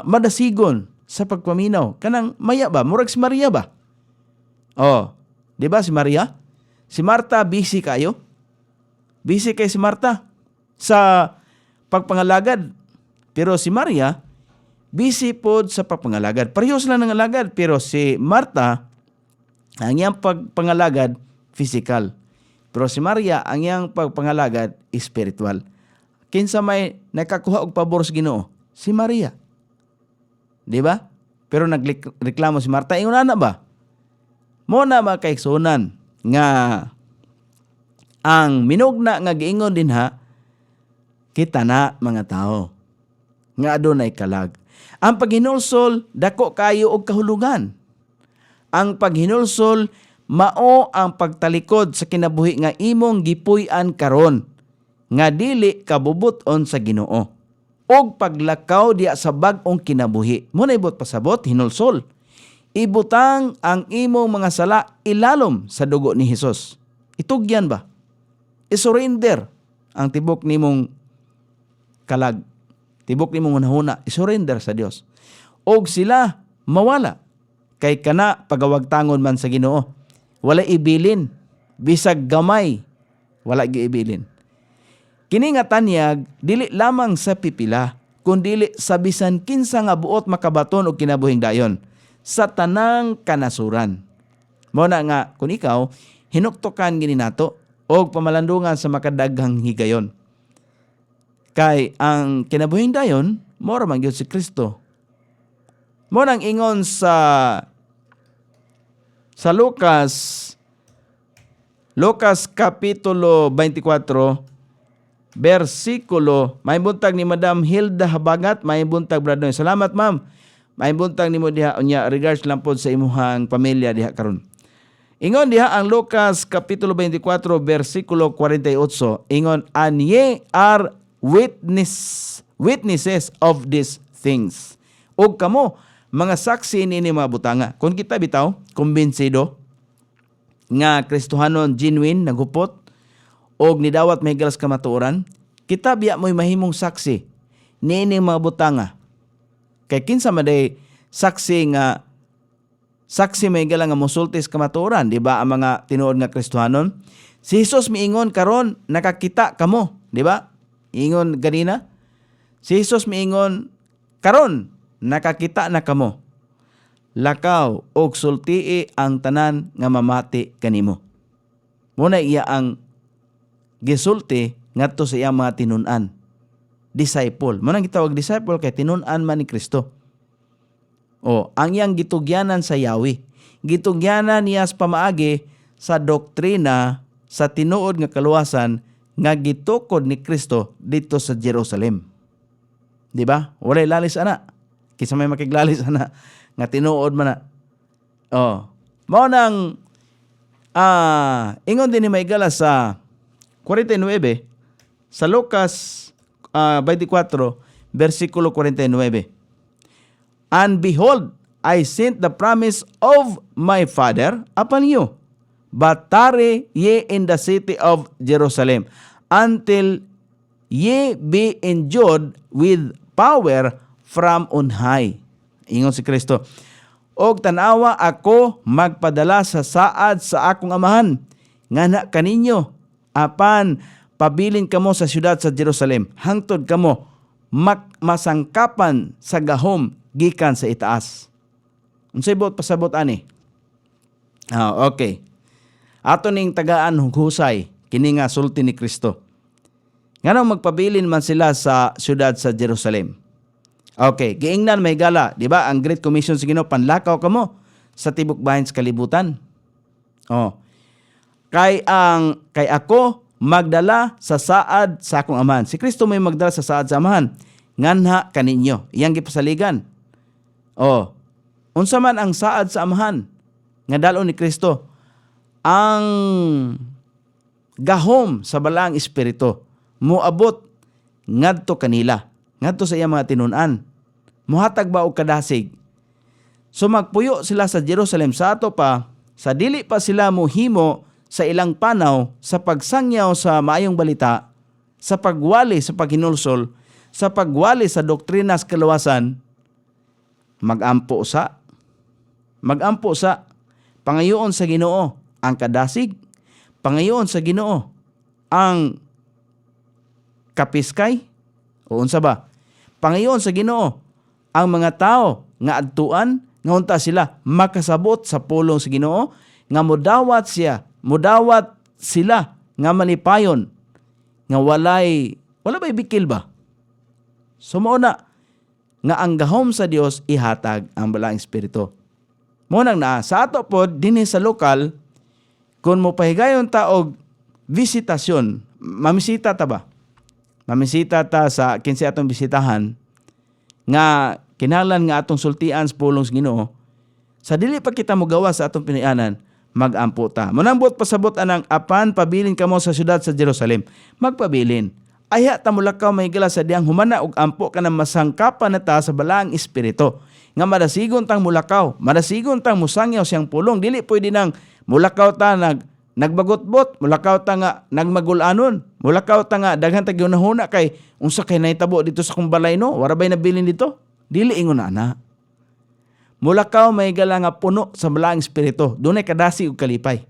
madasigon sa pagpaminaw. Kanang maya ba? Murag si Maria ba? Di ba si Maria? Si Marta busy kayo? Busy kay si Marta sa pagpangalagad. Pero si Maria busy pod sa pagpangalagad. Parehas lang ng alagad, pero si Marta, ang iyang pagpangalagad, physical. Pero si Maria, ang iyang pagpangalagad, spiritual. Kinsa may nakakuha og pabor sa Ginoo? Si Maria. Di ba? Pero nagreklamo si Marta, ingon na ba? Mo na makaigsunan nga ang minugna nga giingon din ha, kita na mga tao nga adunay kalag. Ang paghinulsol, dako kayo og kahulugan. Ang paghinulsol, mao ang pagtalikod sa kinabuhi nga imong gipuy-an karon, nga dili kabubuton sa Ginoo. Og paglakaw diya sa bag-ong kinabuhi. Muna ibot pasabot, hinulsol. Ibutang ang imong mga sala ilalom sa dugo ni Hesus. Itugyan ba? Isurrender ang tibok nimong kalag. Tibok ni mong hunahuna, isurrender sa Dios. Og sila mawala kay kana pagawagtangon man sa Ginoo. Wala ibilin, bisag gamay, wala giibilin. Kini nga tanyag dili lamang sa pipila, kundi sa bisan kinsa nga buot makabaton og kinabuhing dayon sa tanang kanasuran. Mao na nga kun ikaw hinuktokan gini nato og pamalandungan sa makadaghang higayon. Kay ang kinabuhing dayon, mora man gyud si Kristo. Mo nang ingon sa Lucas kapitulo 24 versikulo, may buntag ni Madam Hilda Habagat, may buntag Brad Noy. Salamat ma'am. May buntag nimo diha unya, regards lang pod sa imuhang pamilya diha karon. Ingon diha ang Lucas kapitulo 24 versikulo 48. Ingon, and ye are witnesses of these things. Og kamo mga saksi nini mga butanga. Kung kita bitaw kumbinsido nga Kristohanon genuine nagupot og nidawat may galas kamatuoran, kita biya mo'y mahimong saksi nini mga butanga. Kay kinsa maday saksi may gala nga mosultis kamatuoran, di ba ang mga tinuod nga Kristohanon? Si Jesus miingon karon nakakita kamo, di ba? Ingon ganina, si Jesus miingon, karon nakakita na kamo. Lakaw og sultii ang tanan nga mamati kanimo. Muna iya ang gisulti ngadto sa iyang mga tinun-an. Disciple. Muna gitawag disciple kay tinun-an man ni Kristo. Ang iyang gitugyanan sa Yahweh. Gitugyanan niya sa pamaagi sa doktrina sa tinuod nga kaluwasan nga gitukod ni Kristo dito sa Jerusalem. Di ba? Walay lalis ana. Kisa may makiglalis ana nga tinuod man na. Mao nang ingon din ni Maygala sa 49 sa Lucas 24 versikulo 49. And behold, I sent the promise of my Father upon you. But tarry ye in the city of Jerusalem until ye be endued with power from on high. Ingon si Kristo, og tanawa ako magpadala sa saad sa akong amahan, ngana kaninyo, apan pabilin kamo sa syudad sa Jerusalem, hangtod kamo masangkapan sa gahom gikan sa itaas. Unsay bot pasabot ani? Okay. Ato ning tagaan husay kini nga sulti ni Kristo. Ngano magpabilin man sila sa syudad sa Jerusalem. Okay, giingnan may gala, di ba? Ang Great Commission sa Ginoo, panlakaw kamo sa tibok bahin sa kalibutan. Kay ako magdala sa saad sa akong amahan. Si Kristo may magdala sa saad sa amahan. Nganha kaninyo. Iyang gipasaligan. Unsa man ang saad sa amahan nga dalon ni Kristo? Ang gahom sa balaang espiritu moabot ngadto kanila. Ngadto sa iyang mga tinun-an. Muhatag ba og kadasig? So magpuyo sila sa Jerusalem sa ato pa, sa dili pa sila mohimo sa ilang panaw sa pagsangyaw sa maayong balita, sa pagwali sa paghinulsol, sa pagwali sa doktrina sa kaluwasan, magampo sa pangayoon sa Ginoo ang kadasig, pangayoon sa Ginoo ang kapiskay, o unsa ba? Pangayoon sa Ginoo ang mga tao nga adtuan nga unta sila makasabot sa pulong sa Ginoo, nga mudawat sila nga malipayon, nga wala bay bikil ba? Mao na nga ang gahom sa Dios ihatag ang balaang espiritu. Mo nang sa ato pod dinhi sa lokal, kun mo pahigayon ta og visitasyon, mamisita ta ba? Mamisita ta sa kinsa atong bisitahan nga kinahanglan nga atong sultian sa pulong sa Ginoo. Sa dili pa kita mogawa sa atong pinianan, magampo ta. Manambot pasabot anang apan pabilin kamo sa syudad sa Jerusalem. Magpabilin. Aya ta mulakaw mahigala sa diyang humana og ampo ka na masangkapan na ta sa balaang espiritu. Nga madasigon tang mulakaw, madasigon tang musangyaw siyang pulong. Dili pwede nang mulakaw ta nagbagot-bot, mulakaw ta nga nagmagulanon, mulakaw ta nga daghan ta gyunahuna kay unsa kay nahitabo dito sa kong balay no, wara bay nabilin dito. Dili ingon ana. Mulakaw mahigala nga puno sa balaang espiritu. Dunay kadasig ug kalipay.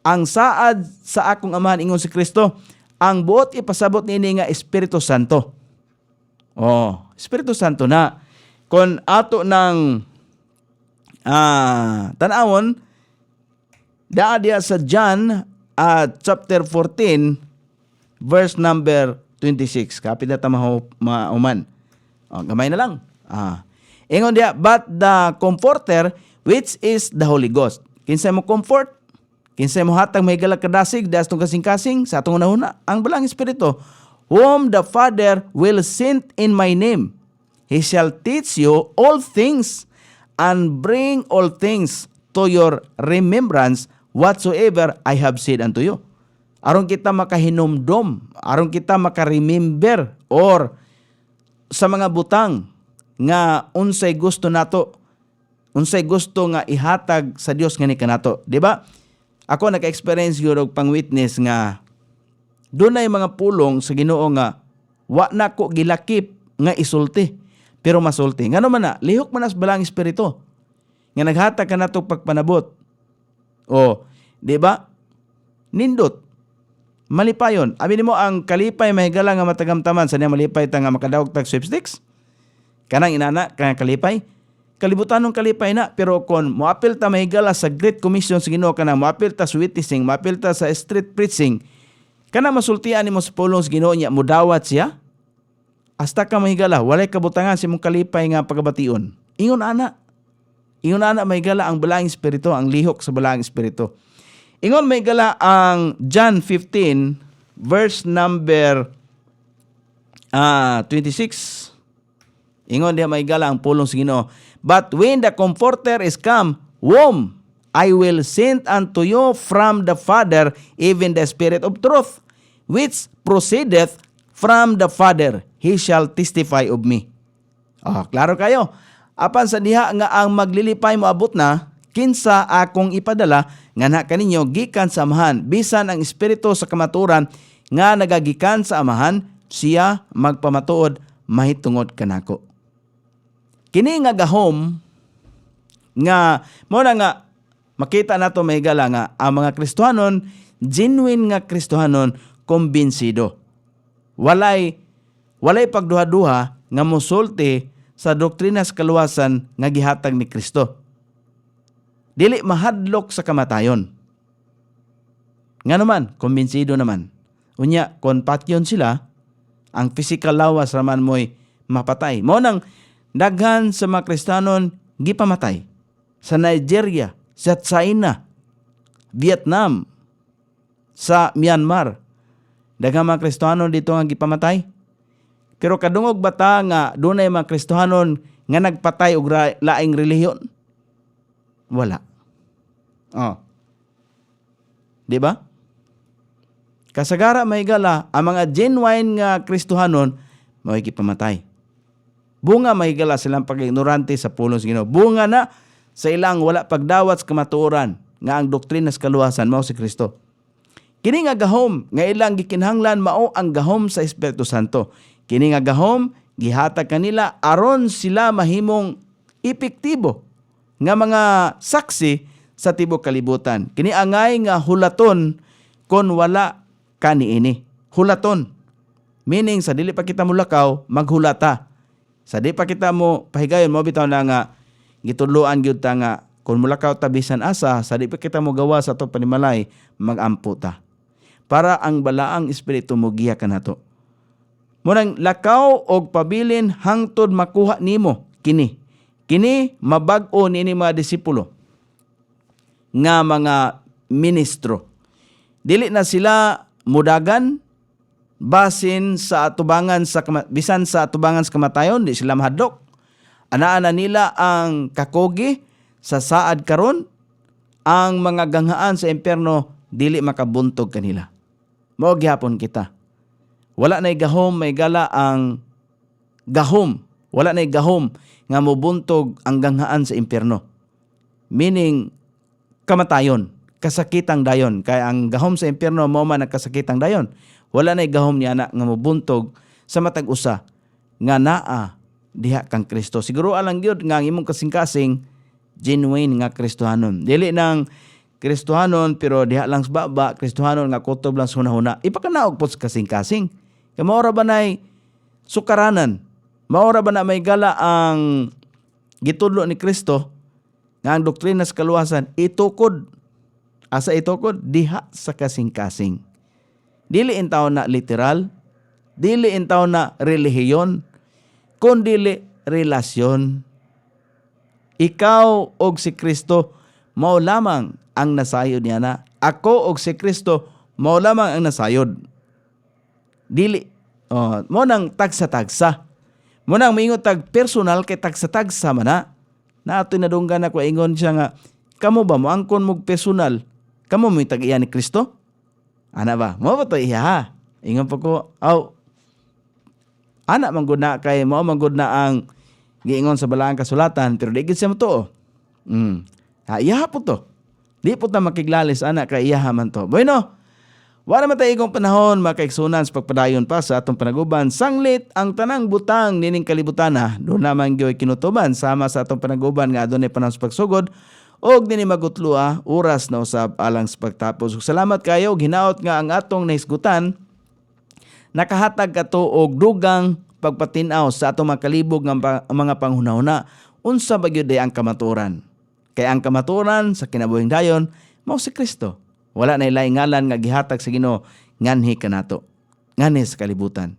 Ang saad sa akong amahan ingon si Kristo, ang buot ipasabot niini nga Espiritu Santo. Espiritu Santo na. Kon ato ng tanawon, dia sa John chapter 14, verse number 26. Kapit na mauman. Gamay na lang. Ingon dia, but the Comforter, which is the Holy Ghost. Kinsay mo comfort? Kinsay mo hatag may galak kadasig das tong kasing-kasing sa atong unahuna ang balaang espiritu, whom the Father will send in my name. He shall teach you all things and bring all things to your remembrance whatsoever I have said unto you. Aron kita makahinumdom, aron kita makaremember or sa mga butang nga unsay gusto nato, unsay gusto nga ihatag sa Dios nga ni kanato, di ba? Ako naka-experience gyud og pang-witness nga dunay mga pulong sa Ginoo nga wa na ko gilakip nga isulti pero masulti. Ngano man na lihok man as balang espiritu nga naghatag kanato pagpanabot. Di ba? Nindot. Malipayon. Abi nimo ang kalipay mahigala nga matagamtaman sa niya malipay ta nga makadawog tag sweepstakes. Kanang inana kanang kalipay. Kalibutan ng kalipay na, pero kung moapil ta mahigala sa Great Commission sa Ginoo, kana moapil ta sa witnessing, moapil ta sa street preaching, kana masultian nimo sa pulong sa Ginoo niya, mudawat siya, hasta ka mahigala, walay kabutangan sa imong kalipay nga pagabation. Ingon ana mahigala ang balaang espiritu, ang lihok sa balaang espiritu. Ingon mahigala ang John 15, verse number 26. Ingon diha mahigala ang pulong sa Ginoo. But when the Comforter is come, whom I will send unto you from the Father, even the Spirit of truth, which proceedeth from the Father, he shall testify of me. Klaro kayo. Apan sa diha nga ang maglilipay moabot na, kinsa akong ipadala, nga na kaninyo gikan sa amahan, bisan ang Espiritu sa kamaturan nga nagagikan sa amahan, siya magpamatuod mahitungod kanako. Kini nga gahom nga mo na nga makita nato may gala nga ang mga Kristohanon, genuine nga Kristohanon, kumbinsido. Walay pagduha-duha nga mosulti sa doktrina sa kaluwasan nga gihatag ni Kristo. Dili mahadlok sa kamatayon. Nga naman, kumbinsido naman. Unya, kung patyon sila, ang physical lawas raman mo'y mapatay. Mao nang daghan sa mga Kristanon gipamatay sa Nigeria, sa China, Vietnam, sa Myanmar. Daghang mga Kristanon dito nga gipamatay. Pero kadungog bata nga dunay mga Kristanon nga nagpatay og laing relihiyon? Wala. Oh. Di ba? Kasagara may gala, ang mga genuine nga Kristohanon may gipamatay. Bunga may gala silang pag-ignorante sa pulong sa Ginoo. Bunga na sa ilang wala pagdawat sa kamatuoran nga ang doktrina sa kaluwasan mao si Kristo. Kini nga gahom nga ilang gikinahanglan mao ang gahom sa Espiritu Santo. Kini nga gahom gihatag kanila aron sila mahimong epektibo nga mga saksi sa tibok kalibutan. Kini angay nga hulaton kon wala kaniini. Hulaton. Meaning sa dili pa kita mulakaw, maghulata. Sa dili pa kita mo pahigayon mo bitaw na nga gitudloan gyud ta nga kung mulakaw ta bisan asa, sa dili pa kita mo gawa sa ato panimalay, magampo ta. Para ang balaang espiritu mo giya kanato. Munang lakaw og pabilin hangtod makuha nimo kini. Kini mabag-o nini mga disipulo nga mga ministro. Dili na sila mudagan basin sa atubangan sa bisan sa atubangan sa kamatayon, di sila mahadlok. Anaa na nila ang kakogi sa saad karon, ang mga ganghaan sa impyerno dili makabuntog kanila. Mao gihapon kita. Wala nay gahom may gala ang gahom. Wala nay gahom nga mobuntog ang ganghaan sa impyerno. Meaning kamatayon, kasakitang dayon. Kaya ang gahom sa impyerno mao man ang kasakitang dayon. Wala nay gahom niya na nga mobuntog sa matag usa nga naa diha kang Kristo. Siguro alang gyud nga ang imong kasing-kasing genuine nga Kristohanon. Dili nang Kristohanon pero diha lang sa baba, Kristohanon nga kutob lang sa hunahuna. Ipakanaog po sa kasing-kasing. Kaya maora ba na'y sukaranan? Maora ba na may gala ang gitudlo ni Kristo nga ang doktrina sa kaluwasan itukod? Asa itukod? Diha sa kasing-kasing. Dili intaw na literal, dili intaw na relihiyon, kundi relasyon. Ikaw og si Kristo mao lamang ang nasayod niya na. Ako og si Kristo mao lamang ang nasayod. Dili mo nang tagsa-tagsa. Mo nang mingon tag personal kay tagsa-tagsa man na. Nato nadunggan ako ingon siya nga, kamo ba mo angkon mog personal? Kamo mo tag-iya ni Kristo? Ana ba? Mo ba to iya ha? Ingon pa ko, ana man gud na kay mao man gud na ang giingon sa balaang kasulatan pero di gid siya mo to. Iya po to. Di po ta makiglalis ana kay iya man to. Bueno, wala man tayo ikong panahon makaigsunan sa pagpadayon pa sa atong panaguban. Sanglit ang tanang butang nining kalibutan na doon naman gyoy kinutuban sama sa atong panaguban nga adunay panahon sa pagsugod og dinhi magutlua oras na usab alang sa pagtapos. Salamat kayo hinaot nga ang atong nahisgutan nakahatag kato og dugang pagpatinaw sa atong makalibog nga mga panghunahuna unsa ba gyud ang kamatuoran. Kay ang kamatuoran sa kinabuhing dayon mao si Kristo. Wala na ilay ngalan nga gihatag sa Ginoo nganhi kanato. Nganhi sa kalibutan.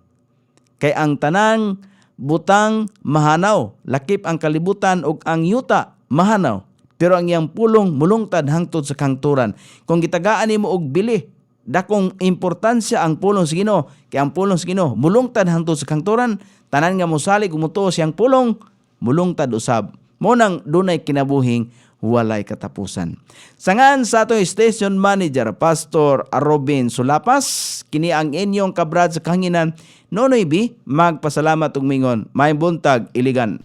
Kay ang tanang butang mahanaw, lakip ang kalibutan ug ang yuta mahanaw. Pero ang iyang pulong mulungtad hangtod sa kangturan. Kung gitagaan nimo og bili, dakong importansya ang pulong sa Ginoo. Kay ang pulong sa Ginoo mulungtad hangtod sa kangturan, tanan nga mosalig ug motuo siyang pulong mulungtad usab. Mo nang dunay kinabuhing walay katapusan. Sangan sa atong station manager, Pastor Robin Sulapas, kini ang inyong kabrad sa kahanginan, Nonoy B, magpasalamat ug mingon, may buntag iligan.